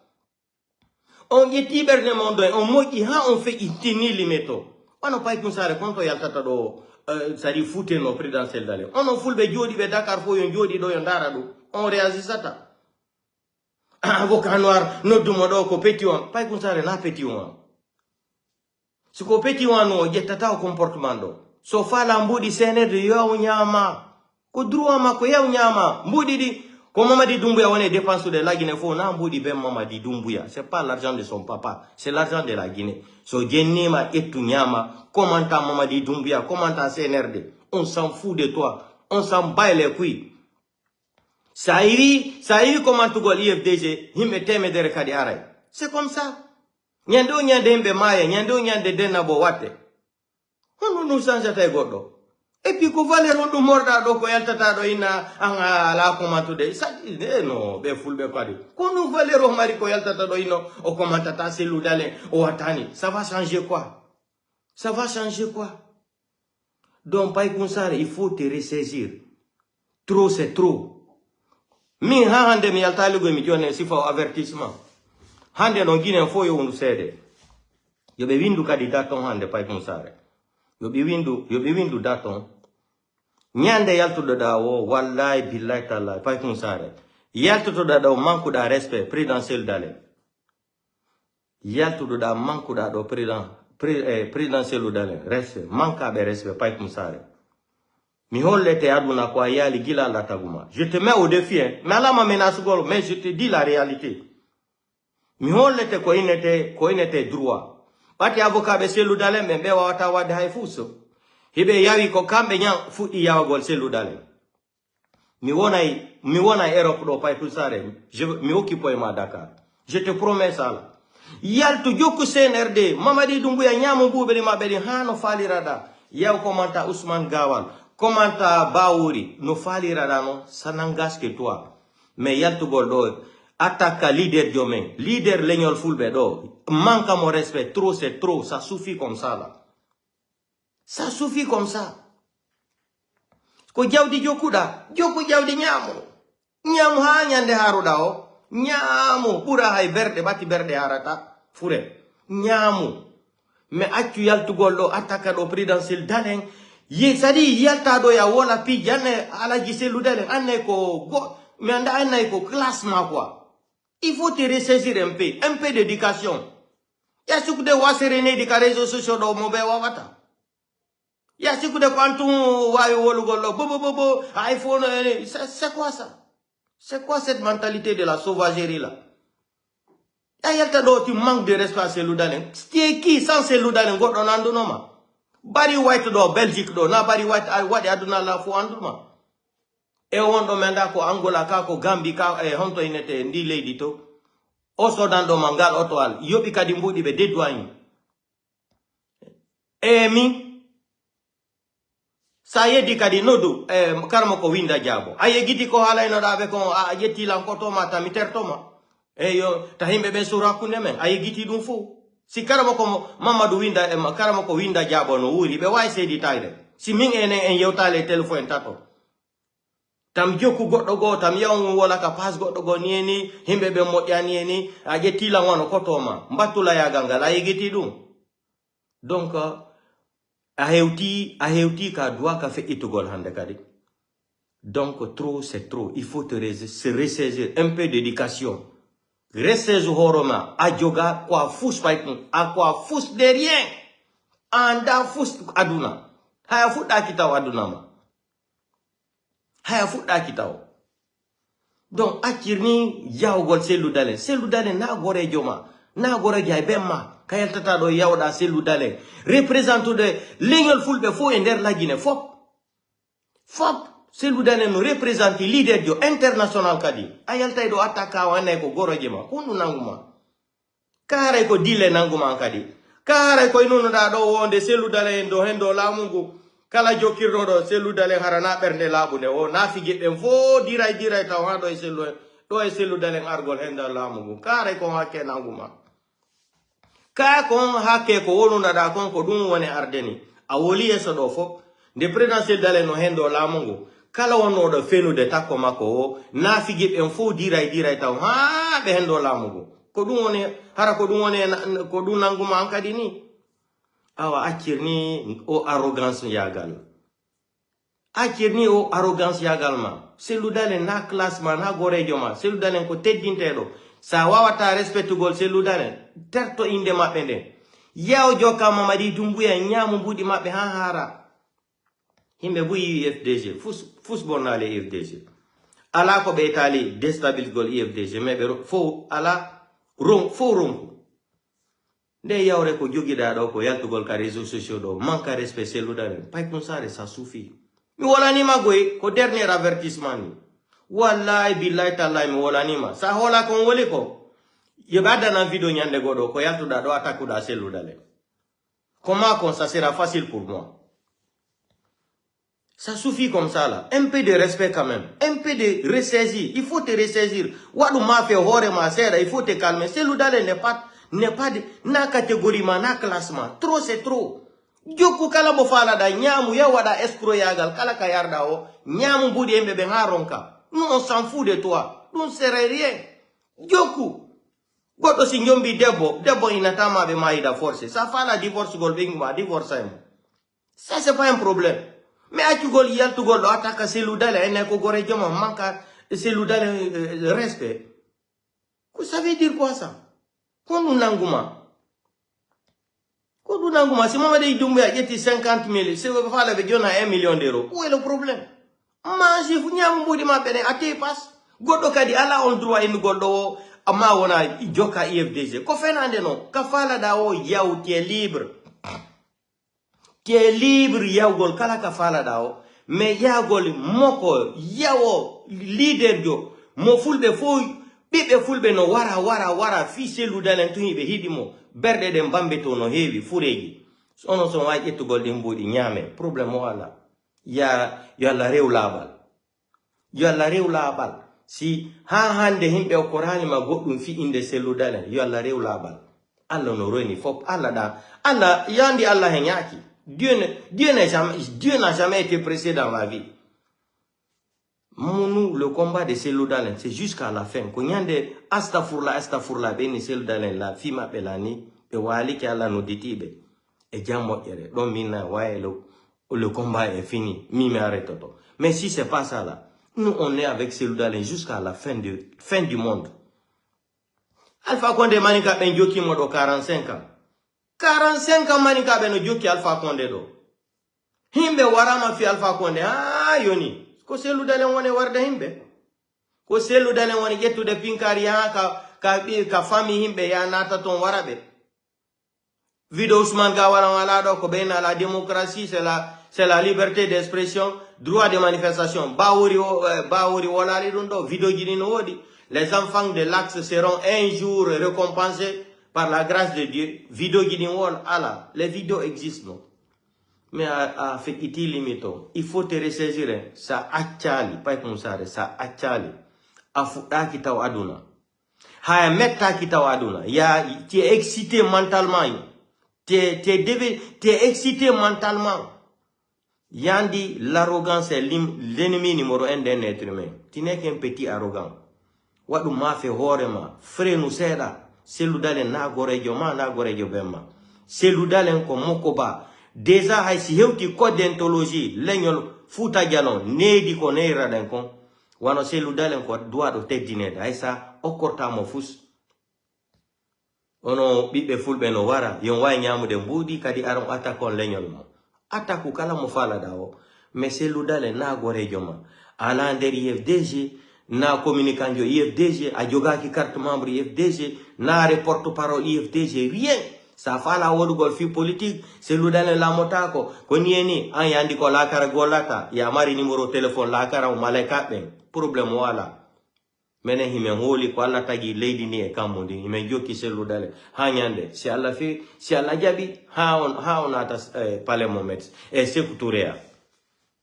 on yetti berne mondo on moki ha on fait itini limeto on pay kun sare konto yaltata do sari foute no présidentiel dale on fulbe jodi be Dakar fo yon jodi do yon dara do on réagissata avocat noir no dumo do ko petit on pay kun sare na petit on siko petit on no jettata o comportement do so fala mbudi senede yo nyama ko droit mako yaw nyama mbudi di ko Mamadi Doumbouya wone dépense de la Guinée fo na mbudi be Mamadi Doumbouya c'est pas l'argent de son papa c'est l'argent de la Guinée so jennima etu nyama commenta Mamadi Doumbouya commenta CNRD on s'en fout de toi on s'en bat les couilles saïri commentu gol IFDG himbe temedere kadi aray c'est comme ça nyando nyande mbe maya nyando nyande denabo watte on nous change tay goddo et puis ko valeur on do morda do ko yaltata do ina anga la commentude ça no be fulbe kadi ko nous valeur o mari ko yaltata do ino o commentata selludale o watani ça va changer quoi donc pay kunsare il faut te ressaisir trop c'est trop mi ha hande mi yaltali go mi jone sifa avertissement hande no Guinée fo yo undu sede yo be windu kadi daton hande pay kunsare yo be windu daton nyande yaltudo da wo wallahi billahi taala pay kun sare yaltudo da do manku da respect présidentiel dale yaltudo da manku da do présidentiel dale respect manka be respect pay kun sare Mi hollete aduna kwa yali gila la taguma. Je te mets au défi, hein. Mais là, ma menace golo, mais je te dis la réalité. Mi hollete ko inete droit. Bati avocat be selu dale membe wa wata wade hay fuso. Hibe yawi ko kambe nyang futi yawa gol selu dale. Mi wona Europe do pay pusare. Mi occupe ma Dakar. Je te promets ça là. Yaltu joku CNRD, Mamadi Doumbouya nyamu bubeli mabeli hano falirada. Yaw komanta Ousmane Gawal. Komanta Baouri, no fali radano, sanangas que toi. Mais yaltu goldo, attaque leader diomé, leader legnol fulbe do. Manque mon respect, trop c'est trop, ça suffit comme ça là. Ça suffit comme ça. Ko jawdi jokuda, joku jawdi nyamu. Nyamu ha nyande haruda o. Nyamu, pura hay berde, bati berde harata. Fure. Nyamu. Mais actu yaltu goldo, attaque do présidentiel daleng. Ye sadi yalta do ya wona pi janne ala giselu dale anne ko go mais anda anne ko classement quoi. Il faut te ressaisir un peu d'éducation. Ya suku de waserene di réseaux sociaux do mo be wawata. Ya suku de kwantum wa wolu gollo bo iPhone c'est quoi ça? C'est quoi cette mentalité de la sauvagerie là? Ya yalta do tu manques de respect selu dale. Qui sans selu dale goddo nandu noma. Bari white do Belgique do na bari white wadi aduna la fu anduma e wondo menda ko Angola ka ko Gambie ka honto inete ndi leydi to o sodan do mangal otoal yobi kadi mbudi be dedwani e mi sa yedi kadi nodu karmo ko winda jabo aye gidi ko hala ino dabe ko a yetti lan ko to mata mi tertoma e yo tahimbe be sura kunne men aye giti dum fu si karamo ko Mamadou winda karamo ko winda jabo no wuri be way sedi tayde si min ene en yewtale telephone tato tam joku goddo go tam yaw wala ka pass goddo go ni himbe be modjani ni a jetti la wono ko toma mbattula ya gangal ay geti dum donc a hewti ka doit ka fe itugol hande kadi donc trop c'est trop il faut se ressaisir un peu d'éducation. Ressaisir horoma ajoga kwa fous paikun akwa fous de rien anda fous aduna haya fuda kitaw aduna ma haya fuda kitaw donc akirni yawgol selu dale na gore joma na gore jay bemma kayel tata do yawda selu dale représente de leñol fulbe fo e der la Guinée fop selu dale no représente leader jo international kadi ayal tay do ataka wane ko goro jema kunu nanguma kare ko dile nanguma kadi kare ko inunu da do wonde selu dale ndo hendo lamungu kala jokirdo do selu dale harana bernde labune o nafi gedden fo diray taw ha do e selu dale argol hendo lamungu kare ko hakke nanguma ka ko hakke ko wonu da kon ko dum woni ardeni a woli eso do fop de présidentiel dale no hendo lamungu kala wono do fenu de takko mako na figi ben fo diray taw ha be hendo lamugo ko dum woni hara ko dum woni ko dum nanguma an kadi ni awa akirni o arrogance yagal ma selu dale na classement na gorejo ma selu dale ko teddinte do sa wawata respectu gol selu dale terto inde mabbe den yaw joka Mamadi Doumbouya nyamu budi mabbe ha hara himbe buyi IFDG fus bonale IFDG ala ko be tali déstabilise gol IFDG mebe fo ala rom nde yawre ko jogida do ko yaltugol ka réseaux sociaux do manque respect selu dale pay kun sare ça suffit mi wala ni magoy ko dernier avertissement ni wallahi billahi tallahi mi wala ni ma sa hola ko woli ko yebada na video nyande godo ko yaltuda do atakuda selu dale comment qu'on ça sera facile pour moi. Ça suffit comme ça là. Un peu de respect quand même. Un peu de ressaisir. Il faut te ressaisir. Wadu ma fait hore ma sera. Il faut te calmer. Selu dale n'est pas de na catégorie ma na classement. Trop c'est trop. Joku kala bo fala da nyamu ya wada escro yagal kala kayarda o nyamu budi embe be ngaronka. Nous on s'en fout de toi. Nous c'est rien. Joku goto si njombi debo inatama be maida force. Ça fala divorce gol bingma divorce em. Ça c'est pas un problème. Mais atugol yaltugol do ataka selu dale ene ko gore joma manka selu dale respect. Ça veut dire quoi ça? Konu nanguma. Quand on si Mamadi Doumbouya a 50 000, c'est qu'il fallait que 1 million d'euros. Où est le problème? Manger, vous n'y a pas de ate passe. Godo kadi ala on droit in godo ama wona joka IFDG. Ko fenande non, ka fala da o yaw tu es libre. Tu es libre yawgol kala ka fala da o. Mais yawgol moko yawo leader jo mo fulbe fo bibe fulbe no wara fi selu dalen tuni be hidimo berde de mbambe to no hevi fureji. Sono so wa etu golden bodi nyame problème wala. Ya la rewlabal. Ya la rewlabal. Si hande himbe o Qur'ani ma goddum fi inde seludalen yo Allah rewlabal Allah no roni fop Allah da Allah yandi Allah hen yaki Dieu n'a jamais été pressé dans la vie. Nous le combat de seludalen c'est jusqu'à la fin ko nyande astaghfirullah beni seludalen la fi ma belani e wali ki Allah no ditibe e jammo ere don mina waye le combat est fini mi me arrête to. Mais si c'est pas ça là, nous, on est avec Seludalen jusqu'à la fin du monde. Alpha Condé Manika ben Joki modo 45 ans. 45 ans Manika ben Joki Alpha Condé do. Himbe warama fi Alpha Condé. Ah yoni. Ko Seludalen wone warda himbe. Ko Seludalen wone yetu de pinkari ya ka fami himbe ya nata ton warabe. Video Ousmane Gawara wala do ko ben la démocratie c'est la liberté d'expression, droit de manifestation. Baouri wolari dundo, vidéo gini no wodi. Les enfants de l'Axe seront un jour récompensés par la grâce de Dieu. Vidéo gini wol, ala, les vidéos existent non. Mais à fait iti limito, il faut te ressaisir, ça achali, pas comme ça, ça achali. Afuta kita aduna. Haya metta kita aduna. Ya, tu es excité mentalement. Tu es excité mentalement. Yandi, l'arrogance est l'ennemi numéro 1 d'un être humain. Tu n'es qu'un petit arrogant. Wadu ma fe horema, frère nous seda, seludalen na gorejo bema. Seludalen ko mokoba. Déjà hay si hewti code d'ontologie, legnol futa jalon, nedi ko neira den kon. Wano seludalen ko doit do teddinede, hay sa okorta mo fus. Ono bibe fulbe no wara, yon way nyamude mbudi kadi aron atakon legnol mo. Ataku kala mo fala dawo mais seludale na gore joma ala nder IFDG na communicant IFDG a jogaki carte membre IFDG na porte parole IFDG rien sa fala wodugol fi politique seludale la motako ko nieni an yandi ko la kara golata ya mari numéro téléphone la kara o malaika ben problème wala menen hime holi ko Allah tagi leydi ni e kamundi hime jokki seludale ha nyande si Allah fi si Allah jabi ha on ata pale moment e sekuturea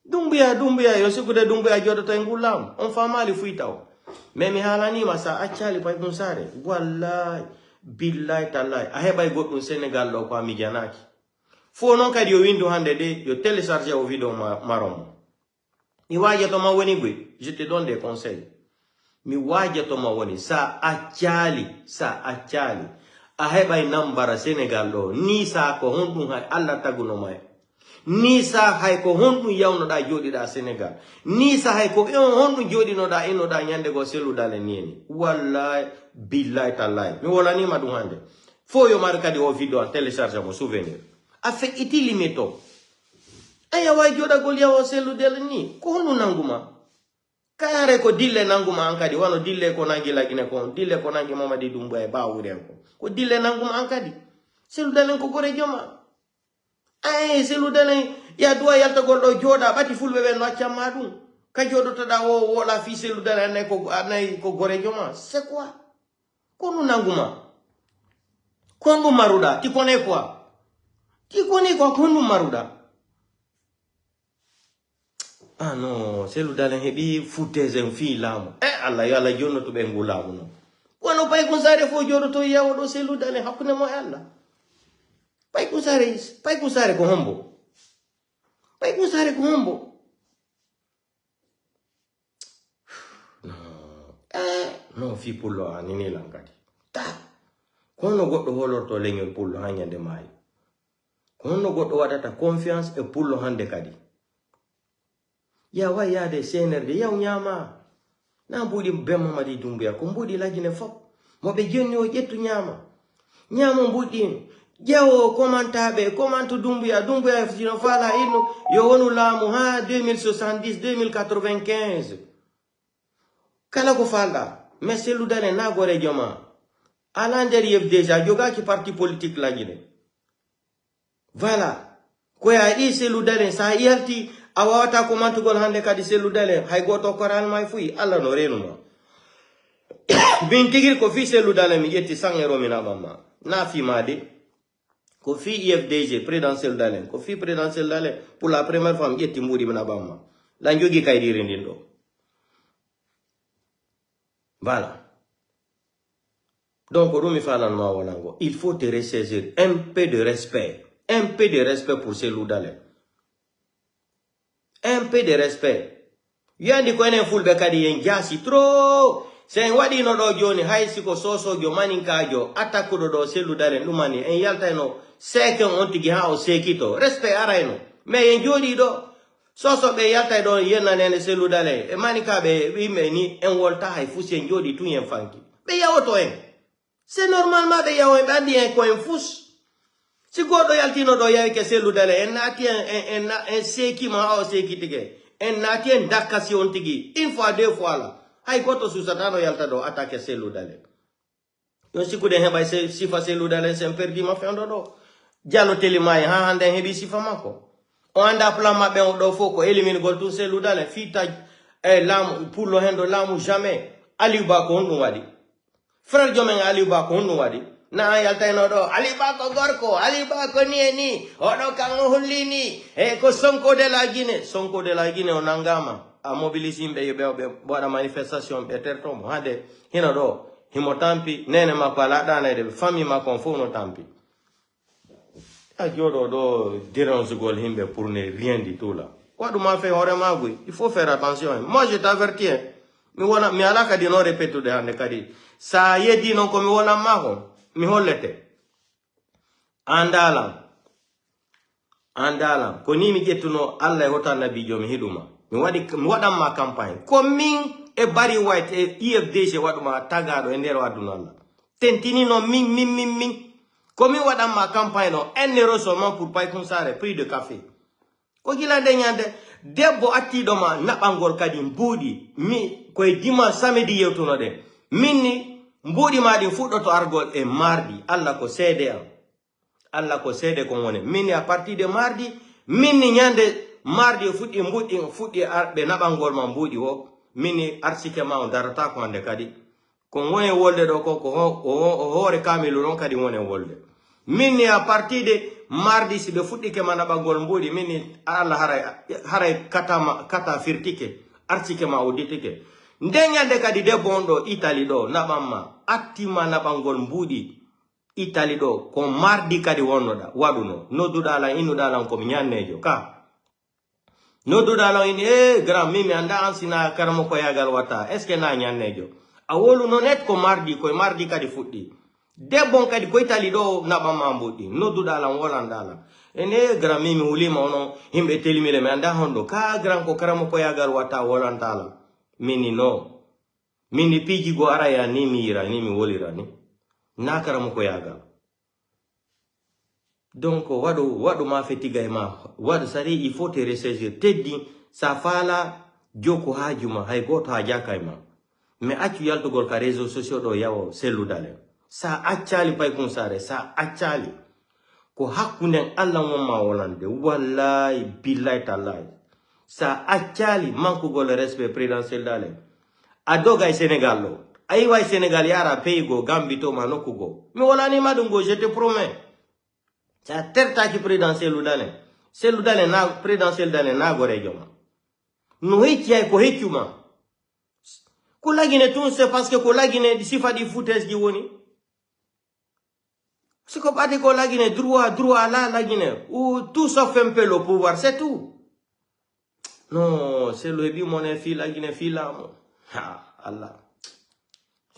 Doumbouya yo sekude Doumbouya jodo to ngulam on famali fuitaw memi halani masa achali pay kunsare wallahi billahi tallahi a hebay goddum Sénégal do ko mi janaki fo non kadi yo window hande de yo télécharger o vidéo marom ni waje to ma woni gwe je te donne des conseils. Mi waje to ma woni sa achali a hebay nambara Sénégal do ni sa ko hondum hay Allah taguno may ni sa hay ko hondum yawno da jodi da Sénégal ni sa hay ko hondum jodi no da eno da nyande go seludale nieni wallahi billahi tallahi mi wona ni madu hande fo yo mar kadi o video télécharger mo souvenir afek iti limito aya way joda gol yawo seludale ni ko hondum nanguma kayare ko dille nanguma ankadi wano dille ko nangi lagine ko dille ko nangi Mamadi Doumbouya ba wuren ko dille nanguma ankadi seludalen ko gore joma ay seludalen ya duwa yalta goldo joda bati fulbe be no acama dum ka jodoto da wo la fi seludalen ne ko anay ko gore joma c'est quoi ko nu nanguma ko nu maruda ti connais quoi ko nu maruda. Ah non, seludalen hebi foutaise fi lamu. Allah ya Allah jonno to be ngulamu no. Wono pay ko sare fo jodo to yawo do seludalen hakune mo Allah. Pay ko sare ko hombo. Pay ko sare ko hombo. No fi pullo anini lankati. Ta. Kono goddo holorto leñol pullo hanyande mai. Kono goddo wadata confiance e pullo hande kadi. Ya wa ya de CNRD ya nyama na mbudi be Mamadi Doumbouya ko mbudi lagine fop mo be jonni o jettu nyama mbudi Jewo commentabe comment Doumbouya fino fala ino yo wonu lamu ha 2070 2095 kala ko fala mais Cellou Dalein na gore joma alander yef déjà joga ki parti politique la Guinée voilà ko ya di Cellou Dalein sa yalti awata comment gol hande kadi Cellou Dalein hay goto koral may fuyi alla no renuma bin tigir ko fi Cellou Dalein mi yetti sangero mina bamma na fi madi ko fi IFDG présidentiel Dalein ko fi présidentiel Dalein pour la première fois yetti mbudi mina bamma la njogi kay di rendindo voilà donc Rumi falan ma wonango il faut te ressaisir un peu de respect pour Cellou Dalein un peu de respect yandi ko enen fulbe kadi en jasi trop sen wadi no do joni hay siko soso jo maninkajo attaque do Cellou Dalein dumani en yaltayno seke on tigi ha o sekito respect arayno mais en jodi do soso be yaltay do yenna nene Cellou Dalein e maninkabe wimme ni en wolta hay fusi en jodi tun en fanki be yawoto en c'est normalement be yawo be andi en ko en fus si godo yaltino do yawi ke Cellou Dalein en nati en seki ma o sekitike en nati en dakasi on tigi une fois deux fois là hay goto susatano yalta do attaque Cellou Dalein yon sikude heba sifa Cellou Dalein sen perdi ma fendo do Diallo Telimay ha hande hebi sifa mako o anda plan mabbe on do foko elimine gol tun Cellou Dalein fita lam pour lo hendo lamu jamais Aliou Ba ko on wadi frère Jomen Aliou Ba ko on wadi na yalta no do Aliou Ba ko gorko Aliou Ba ko ni odo kan hollini e ko Sonko de la Guinée on angama a mobilising be boda manifestation be tertom hade hino do himo tampi nene makala dana de famille ma confono tampi a jodo do dérange gol himbe pour ne rien du tout là wadu ma fait hore magui il faut faire attention moi je t'avertis mi wona mi alaka di no repeto de hande kadi sa yedi non ko mi wona mako mi hollete andalam ko ni mi jettuno Allah e hota nabijo mi hiduma mi waɗan ma campagne ko min e Barry White e IFDG waɗuma tagaɗo e nder waduna Allah tentinino min ko min waɗan ma campagne no 1 euro seulement pour Paykun Sare prix de café ko gilande ñande debbo attiɗo ma naɓangol kadi mbuuɗi mi koye dimanche samedi yewtuno de minni mbuuɗi ma ɗin fuɗɗoto argol e mardi Allah ko seede am Allah ko seede ko woni minni à partir de mardi minni ñande mardi fuɗɗi arɓe naɓangol ma mbuuɗi o mini arsike ma o darata ko hande kadi ko woni wolde ɗo ko hoore kamilu ɗon kadi woni wolde minni à partir de mardi si ɓe fuɗɗike ma naɓangol mbuuɗi minni Allah haray kata firtike arsike ma o ditike nden ñande kadi debbo on ɗo Italie ɗo naɓanma attima naɓangol mbuuɗi Italie ɗo ko mardi kadi wonnoɗa waɗuno nodduɗalan innuɗalan komi ñannejo ka nodduɗalan ini grand mimi anda ansina karamo ko yagal watta est ce que na ñannejo a wolu no net ko mardi koye mardi kadi fuɗɗi debbon kadi ko Italie ɗo naɓanma mbuɗɗi nodduɗalan wolanɗalan ene grand mimi hulima ono himɓe telimire mi anda honɗo ka grand ko karamo ko yagal watta wolantalan mini no mini pijigo araya ni mi yira ni mi wolira ni na karamo ko yagal donc waɗu ma fetiga e ma waɗu sari il faut te ressaisir teddi sa fala joko hajuma hay goto ha jaka e ma mais accu yaltugol ka réseaux sociaux ɗo yawo Cellou Dalein sa accali Paykun Sare sa accali ko hakkunden Allah wonma wolande wallahi billahi tallahi sa accali mankugol respect présidentiel Dalein a doga e Sénégal ɗo ayi way Sénégal yara pays go Gambie to ma nokku go mi wolanima ɗum go je te promets sa tertaki présidentiel Dalein Cellou Dalein na présidentiel Dalein na gore joma no hecci ay ko heccuma ko lagine tun c'est parce que ko lagine sifa di foutes ji woni si ko ɓati ko lagine droit la lagine ou tout sauf un peu le pouvoir c'est tout non Cellou heɓi mone fi lagine fi lamo ha Allah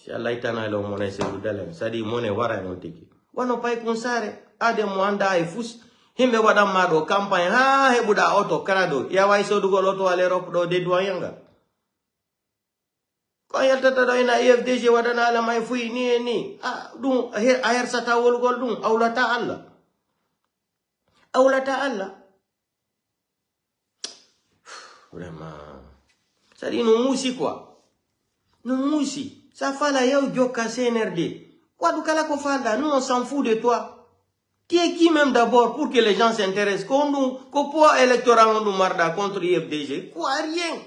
si Allah itanalo mone Cellou Dalein sadi mone wara non tigi wono Paykun Sare ade mo anda e fus himɓe waɗanma ɗo campagne ha heɓuɗa auto kala ɗo yaway sodugol auto à l'Europe ɗo de doyenga ko yaltata ɗo ina IFDG waɗana alamay fuyi ni e ni ɗum a hersata wolgol ɗum awlata Allah Aulata Allah. Vraiment. Ça dit, nous moussi quoi. Nous moussi. Ça fait la yao djoka CNRD. Quoi du kala ko fanda, nous on s'en fout de toi. Tu es qui même d'abord pour que les gens s'intéressent? Qu'au poids électoral on nous marda contre l'IFDG? Quoi, rien.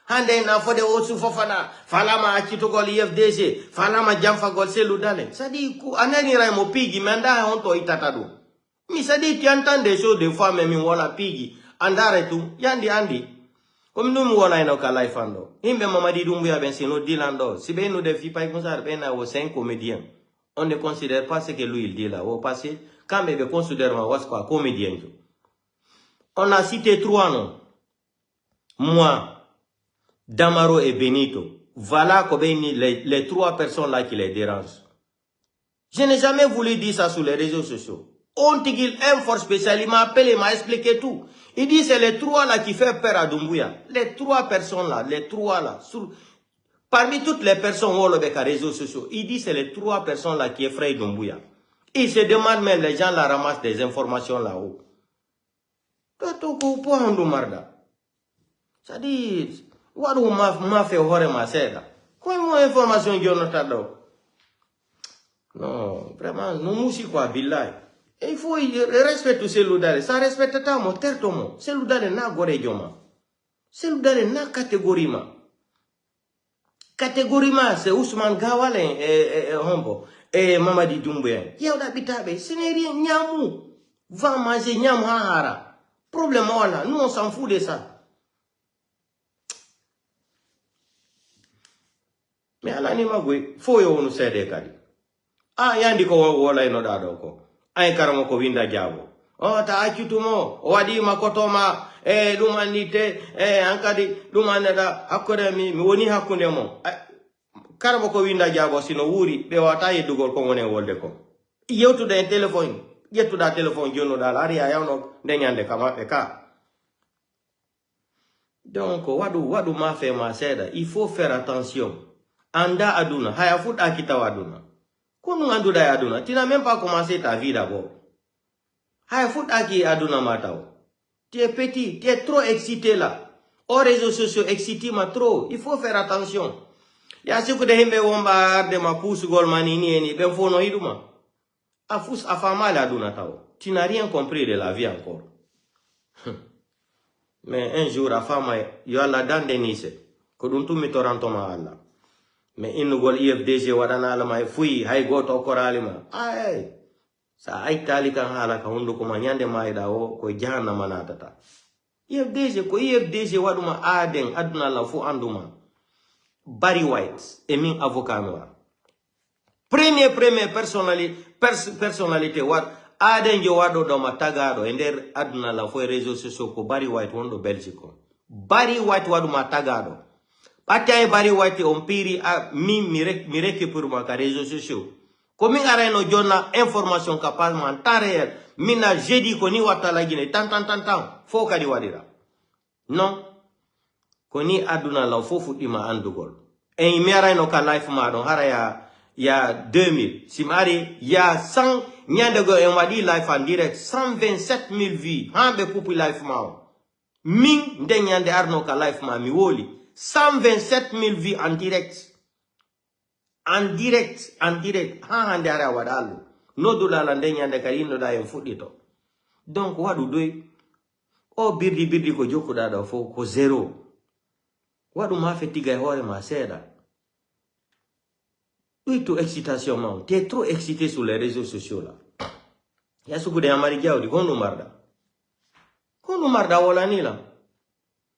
Hande na fode osu fofana. Falama achitogol IFDG. Falama jamfagol seludane. Ça dit, anani rai mo pigi, menda honto itatado. Mais ça dit, tu entends des choses des fois même wala pigi. Andare tout, yandi. Comme nous m'wala ino ka life ando. Himbe Mamadi Doumbouya ben c'est nos dilando. Si ben nous défi pas comme ça, ben na c'est un comédien. On ne considère pas ce que lui il dit là. Au passé, quand bébé considère moi quoi comédien. On a cité trois noms. Moi, Damaro et Benito. Voilà les trois personnes là qui les dérangent. Je n'ai jamais voulu dire ça sur les réseaux sociaux. On dit qu'il un fort spécial, il m'a appelé, il m'a expliqué tout. Il dit c'est les trois là qui fait peur à Doumbouya. Les trois personnes là, les trois là. Parmi toutes les personnes où les réseaux sociaux, il dit c'est les trois personnes là qui effrayent Doumbouya. Il se demande même, les gens là ramassent des informations là-haut. Ça dit, Wadou m'a fait horreur ma seda. Comment information que on a non, vraiment, nous moussi quoi, billahi. Il faut respecter ces loudales. Ça respecte ta mon terre tomo. Ces loudales na gore joma. Ces loudales na catégorie ma. Catégorie ma, c'est Ousmane Gawale et Hombo. Et Mamadi Doumbouya. Y'a d'habitabe. Ce n'est rien, nyamou. Va manger nyam hahara. Problème voilà. Nous on s'en fout de ça. Mais à l'anima gwe, faut yo nous céder kadi. Ah, yandi ko wala ino dado ko. Ay karamo ko winda jabo. Oh, ta achitumo, wadi makotoma, lumanite, ankadi, lumanada, akodemi, mi woni hakunde mo. Karamo ko winda jabo sino wuri, be wata yedugol ko wone wolde ko. Yewtu da téléphone, yettu da téléphone jono dal ari ayawno denyande kama e ka. Donc, wadu ma fait ma seda, il faut faire attention. Anda aduna, haya foot akita waduna. Kunu anduda aduna, tu n'as même pas commencé ta vie d'abord. Haya foot aki aduna matao. Tu es petit, tu es trop excité là. Aux réseaux sociaux, excité ma trop. Il faut faire attention. Ya siku de himbe womba arde makusu gol manini eni, ben fono hiduma. Afus afamale aduna tao. Tu n'as rien compris de la vie encore. Mais un jour, afama, yo alla dan denise. Koduntu mitorantoma alla. Mais inu gol IFDG wadana alama fui hay goto koralima. Ay. Sa ay tali kan hala ka hundu ko manyande maida o ko jahannama natata. IFDG waduma aden aduna la fu anduma. Barry White emin avocat noir. Premier personnalité wat aden jo wado do matagado ender aduna la fu réseaux sociaux ko Barry White wondo Belgique. Barry White waduma tagado. Patia Barry White ompiri a mi récupère ma réseaux sociaux. Comme il a une jona information capable en temps réel, mina jeudi koni watala gine tant faut kadi wadira. Non. Koni aduna la fofu ima andugol. Et il mera no ka life ma don hara ya 2000. Simari ya 100 nyandego en wadi life en direct 127 000 vues. Hambe kupi life ma. Min ndenyande arno ka life ma mi woli. 127 000 vues en direct. En direct. Ha handara wadalu. No dula la ndenyande karindo da en fudito. Donc wadu doy. O birdi ko joku da fo ko zero. Wadu ma fetiga hore ma seda. Oui, tout excitation, man. Tu es trop excité sur les réseaux sociaux là. Ya suku de amarigia odi kono marda. Kono marda wala ni la.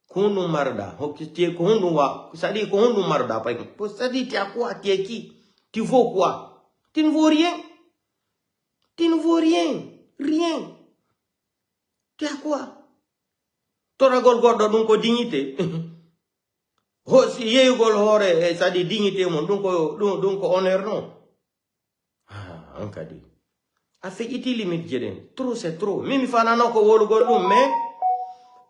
Kono marda. Hokiti kono wa. Sadi kono marda pa. Sadi tu as quoi? Tu es qui? Tu vaux quoi? Tu ne vaux rien. Tu ne vaux rien. Rien. Tu as quoi? Tora gol gordo dun ko dignité. Si yegol hore ça dit dignité mon donc honneur non. Ah on dit. A fait iti limite jeden. Trop c'est trop. Même fana non ko wolu gol mais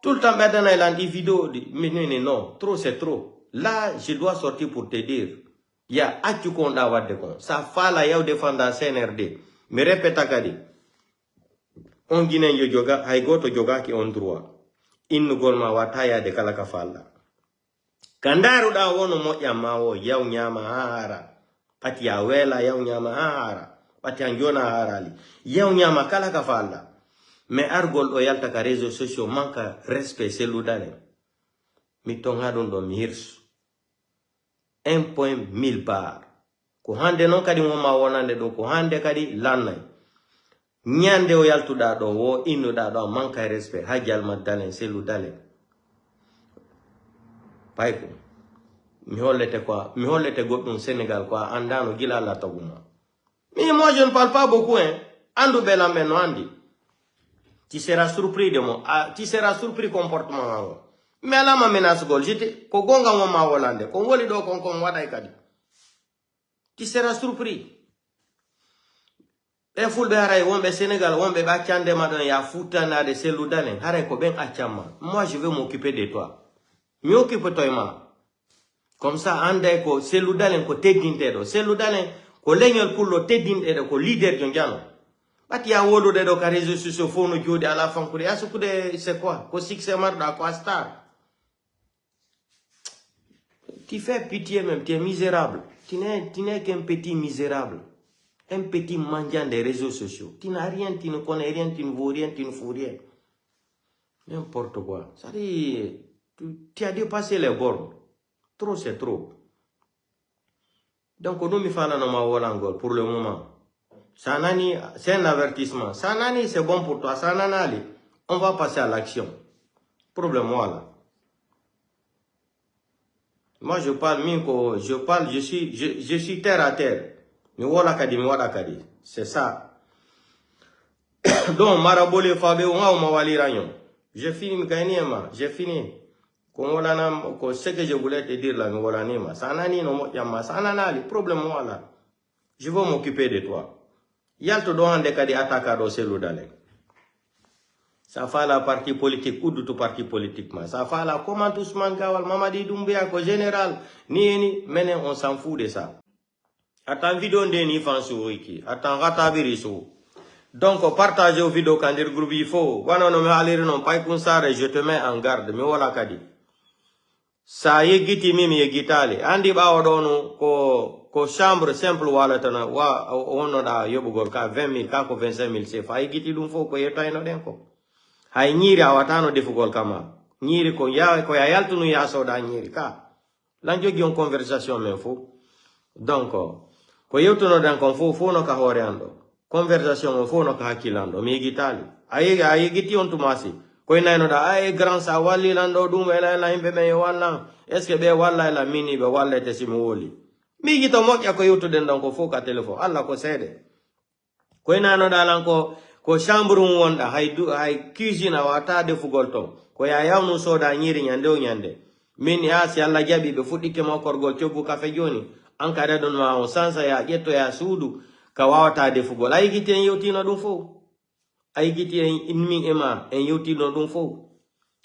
tout le temps maintenant il a des vidéos mais non, trop c'est trop. Là je dois sortir pour te dire. Il y a atu konda wadde kon. Ça fala yaw défendre CNRD. Me répète akadi. on Guinée yo joga hay goto joga ki on droit innu golma wataya de kala kafalla kandaru da wono moƴƴa mawo yaw nyama hara pati ya wela yaw nyama hara pati anjona harali yaw nyama kala kafalla mais argol do yalta ka réseaux sociaux manka respect seludane mi tonga don do mi hirsu 1.1000 bar ko hande non kadi mo ma wonande do ko hande kadi lannay nyande o yaltuda do wo innuda do manka respect hajjal madalen seludale payko mi hollete quoi mi hollete goddum Sénégal quoi andano gila la taguma mais moi je ne parle pas beaucoup hein andu bela men no andi tu seras surpris de moi tu seras surpris comportement mango mais la ma menace gol jete ko gonga mo ma wolande ko woli do kon waday kadi tu seras surpris e fulbe haray wonbe Sénégal wonbe ba tiande madon ya futana de seludalen haray ko ben achama moi je vais m'occuper de toi mi occupe toi ma comme ça ande ko seludalen ko teddinte do seludalen ko leñol pullo teddinte do ko leader jonjano bati ya wodo de do ka réseaux sociaux fono jodi ala fankude asukude c'est quoi ko succès marda ko star tu fais pitié même tu es misérable tu n'es qu'un petit misérable un petit mendiant des réseaux sociaux tu n'as rien tu ne connais rien tu ne vaux rien tu ne fous rien n'importe quoi ça dit tu as dépassé les bornes trop c'est trop donc nous mi fala no ma wolangol pour le moment Sanani, c'est un avertissement. Sanani, c'est bon pour toi. Sananali, on va passer à l'action. Problème, voilà. Moi, je parle, je suis terre à terre. C'est ça. Donc, Marabole, Fabio, j'ai fini, j'ai fini. Ce que je voulais te dire là, Sanani, Sananali, problème, voilà. Je vais m'occuper de toi. Yalto do hande kadi attaque do seludale. Ça fait la partie politique ou tout parti politique ma. Ça fait la comment Ousmane Gawal Mamadi Doumbouya ko général ni mais on s'en fout de ça. Attends vidéo de ni fansu wiki. Attends ratabiri so. Donc partagez au vidéo quand dire groupe il faut. Wana no me halir non pay kun sare je te mets en garde me wala kadi. Sa yegiti mimi yegitale. Andi bawo donu ko chambre simple wala tana wa ono da yobugol ka 20 000 ka ko 25 000 sefa yegiti dum fo ko yetayno den ko. Hay nyiri awatano defugol kama. Nyiri ko ya yaltunu ya soda nyiri ka. Lan jogi on conversation men fo. Donc ko yewtuno dan kon fo no ka hore ando. Conversation fo no ka hakilando mi yegitali. Ayegiti on tumasi. Koy nayno da ay grand sa wali lando dum wala la himbe me wala est ce que be wala la mini be wala te simi woli mi gito mokya ko yuto den don ko foka telephone alla ko sede koy nayno da lan ko chambre wonda hay cuisine wata de fugol ton ko ya yawnu soda nyiri nyande o nyande min ya si alla jabi be fudike mo korgol ciobu cafe joni ankare don ma on sansa ya jetto ya sudu ka wawata de fugol ay giten yewtino dum fo ay giti en min ema en yewti no dum fo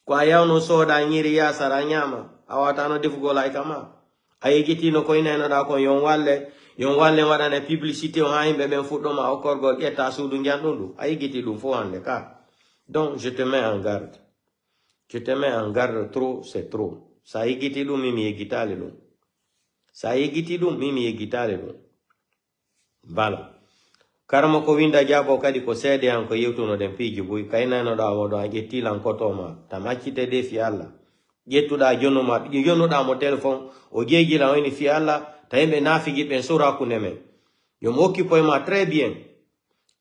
ko ayawno soda nyiri ya sara nyama awata no defugol ay kama ay giti no ko ineno da ko yon walle wadana publicité o haimbe ben fuddo ma o korgol etta sudu njandundu ay giti dum fo hande ka donc je te mets en garde trop c'est trop sa yigiti dum mimi yigitale dum sa yigiti dum mimi yigitale dum bala karama ko winda jabo kadi ko seede an ko yewtuno den piji buy kaynano da wodo a jettilan kotoma tamacite de fi alla jettuda jonuda mo téléphone o jeejila woni fi alla taybe nafigi ben sura ku neme yo mokki poy ma très bien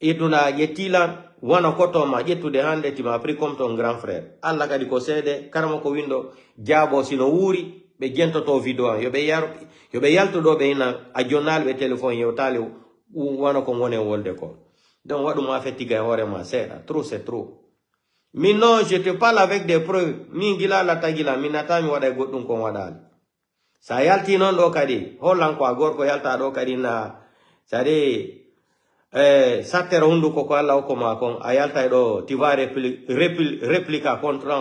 etuna jettilan wana kotoma jettude hande ti ma pris comme ton grand frère alla kadi ko seede karama ko windo jabo sino wuri be jentoto video yo be yalto do be ina a journal be téléphone yewtale wana ko ngone wolde ko donc wadu ma fetiga hore ma sera trop c'est trop mais non je te parle avec des preuves min gila la tagila minata mi wada goddum ko wadal sa yalti non do kadi hollan ko gorko yalta do kadi na sare satero hundu ko Allah ko ma kon ayalta do ti va réplica contre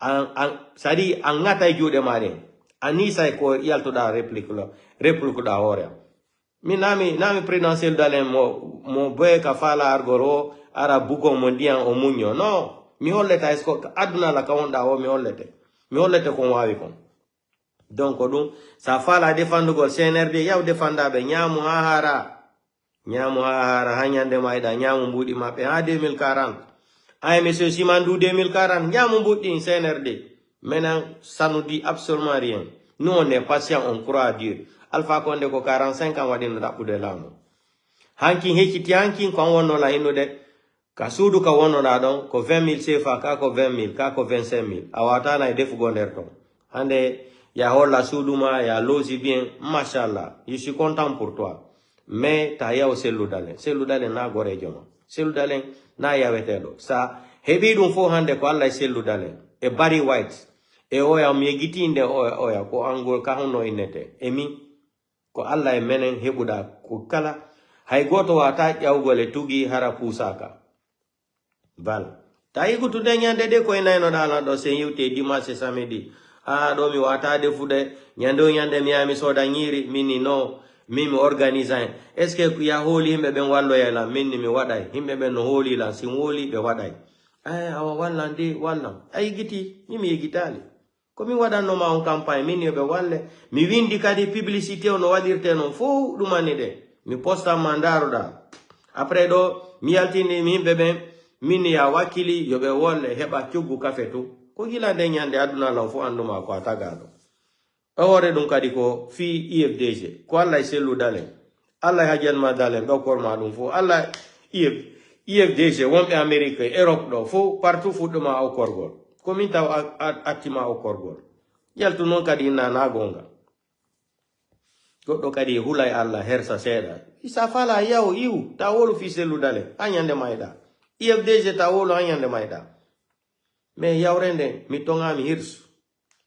an sadi an ngata juude mare anisa ko yalto da réplique da hore mi nami présidentiel dalen mo boy ka fala argoro ara buko mondian o munyo no mi holleta esko aduna la kawonda o mi hollete ko wawi kon donc dum sa fala defendu go CNRD yaw defanda be nyamu hahara hanyande mayda nyamu mbudi mabbe ha 2040 ay monsieur Simandou 2040 nyamu mbudi CNRD maintenant ça nous dit absolument rien. Nous on est patient, on croit à Dieu. Alpha Condé ko 45 ans wadi no dabbude laamu hankin hekiti hankin ko wonno la inude ka suudu ka wonno da don ko 20 000 CFA ka ko 20 000 ka ko 25 000 awata na defu gonder ton hande ya holla suuduma ya losi bien machallah je suis content pour toi mais ta yaw selu dalen na gore joma selu dalen na yawetedo sa hebi dum fo hande ko Allah selu dalen e Barry White e oya miegitinde oya ko angol ka hono inete emi ko Allah e menen hebuda ko kala hay goto wata ƴawgole tugi hara pusaka bal tayi ko tude nyande de ko enayno dala do se yewte dimanche samedi do mi wata defude nyande mi ami soda nyiri minni no mimi organiser est ce que ya holi himbe ben wallo yala minni mi waday himbe ben no holi la sin holi be waday awa wallande wallam ay giti mimi yigitali ko mi wadanno ma on campagne minni be walle mi windi kadi publicité no wadirte non fo dumani de mi posta mandaro da après do mi yaltini mi bebe minni ya wakili yobe wolle heba cuggu kafetu ko gila de nyande aduna law fo anduma ko atagado awore dum kadi ko fi IFDG ko Allah selu dalen Allah hajan ma dalen do kor ma dum fo Allah IFDG wonbe Amerique Europe do fo partout fu duma o korgol ko min taw atima o korgol yaltu non kadi na gonga goddo kadi hulay Allah hersa seda isa fala yaw iu tawolu fi selu dale anyande mayda IFDG tawolu anyande mayda me yawrende mi tonga mi hirsu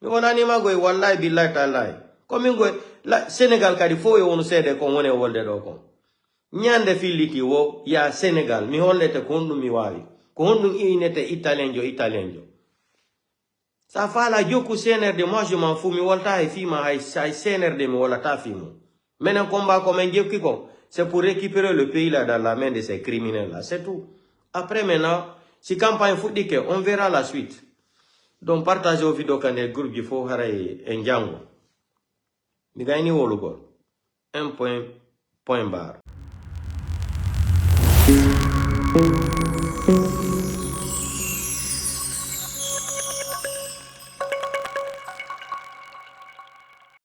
mi wonani magoy wallahi billahi tallahi ko min goy Senegal kadi fo e wonu sede ko woni wolde do ko nyande filliti wo ya Senegal mi hollete ko hondum mi wawi ko hondum inete italienjo ça fala joku CNRD moi je m'en fous mi wolta e fima hay CNRD mi wolata fimo menen combat ko men jekki ko c'est pour récupérer le pays là dans la main de ces criminels là c'est tout après maintenant si campagne fuddike on verra la suite donc partagez au vidéo kan e groupe gi fo haray e jango mi gayni wolugol 1 point barre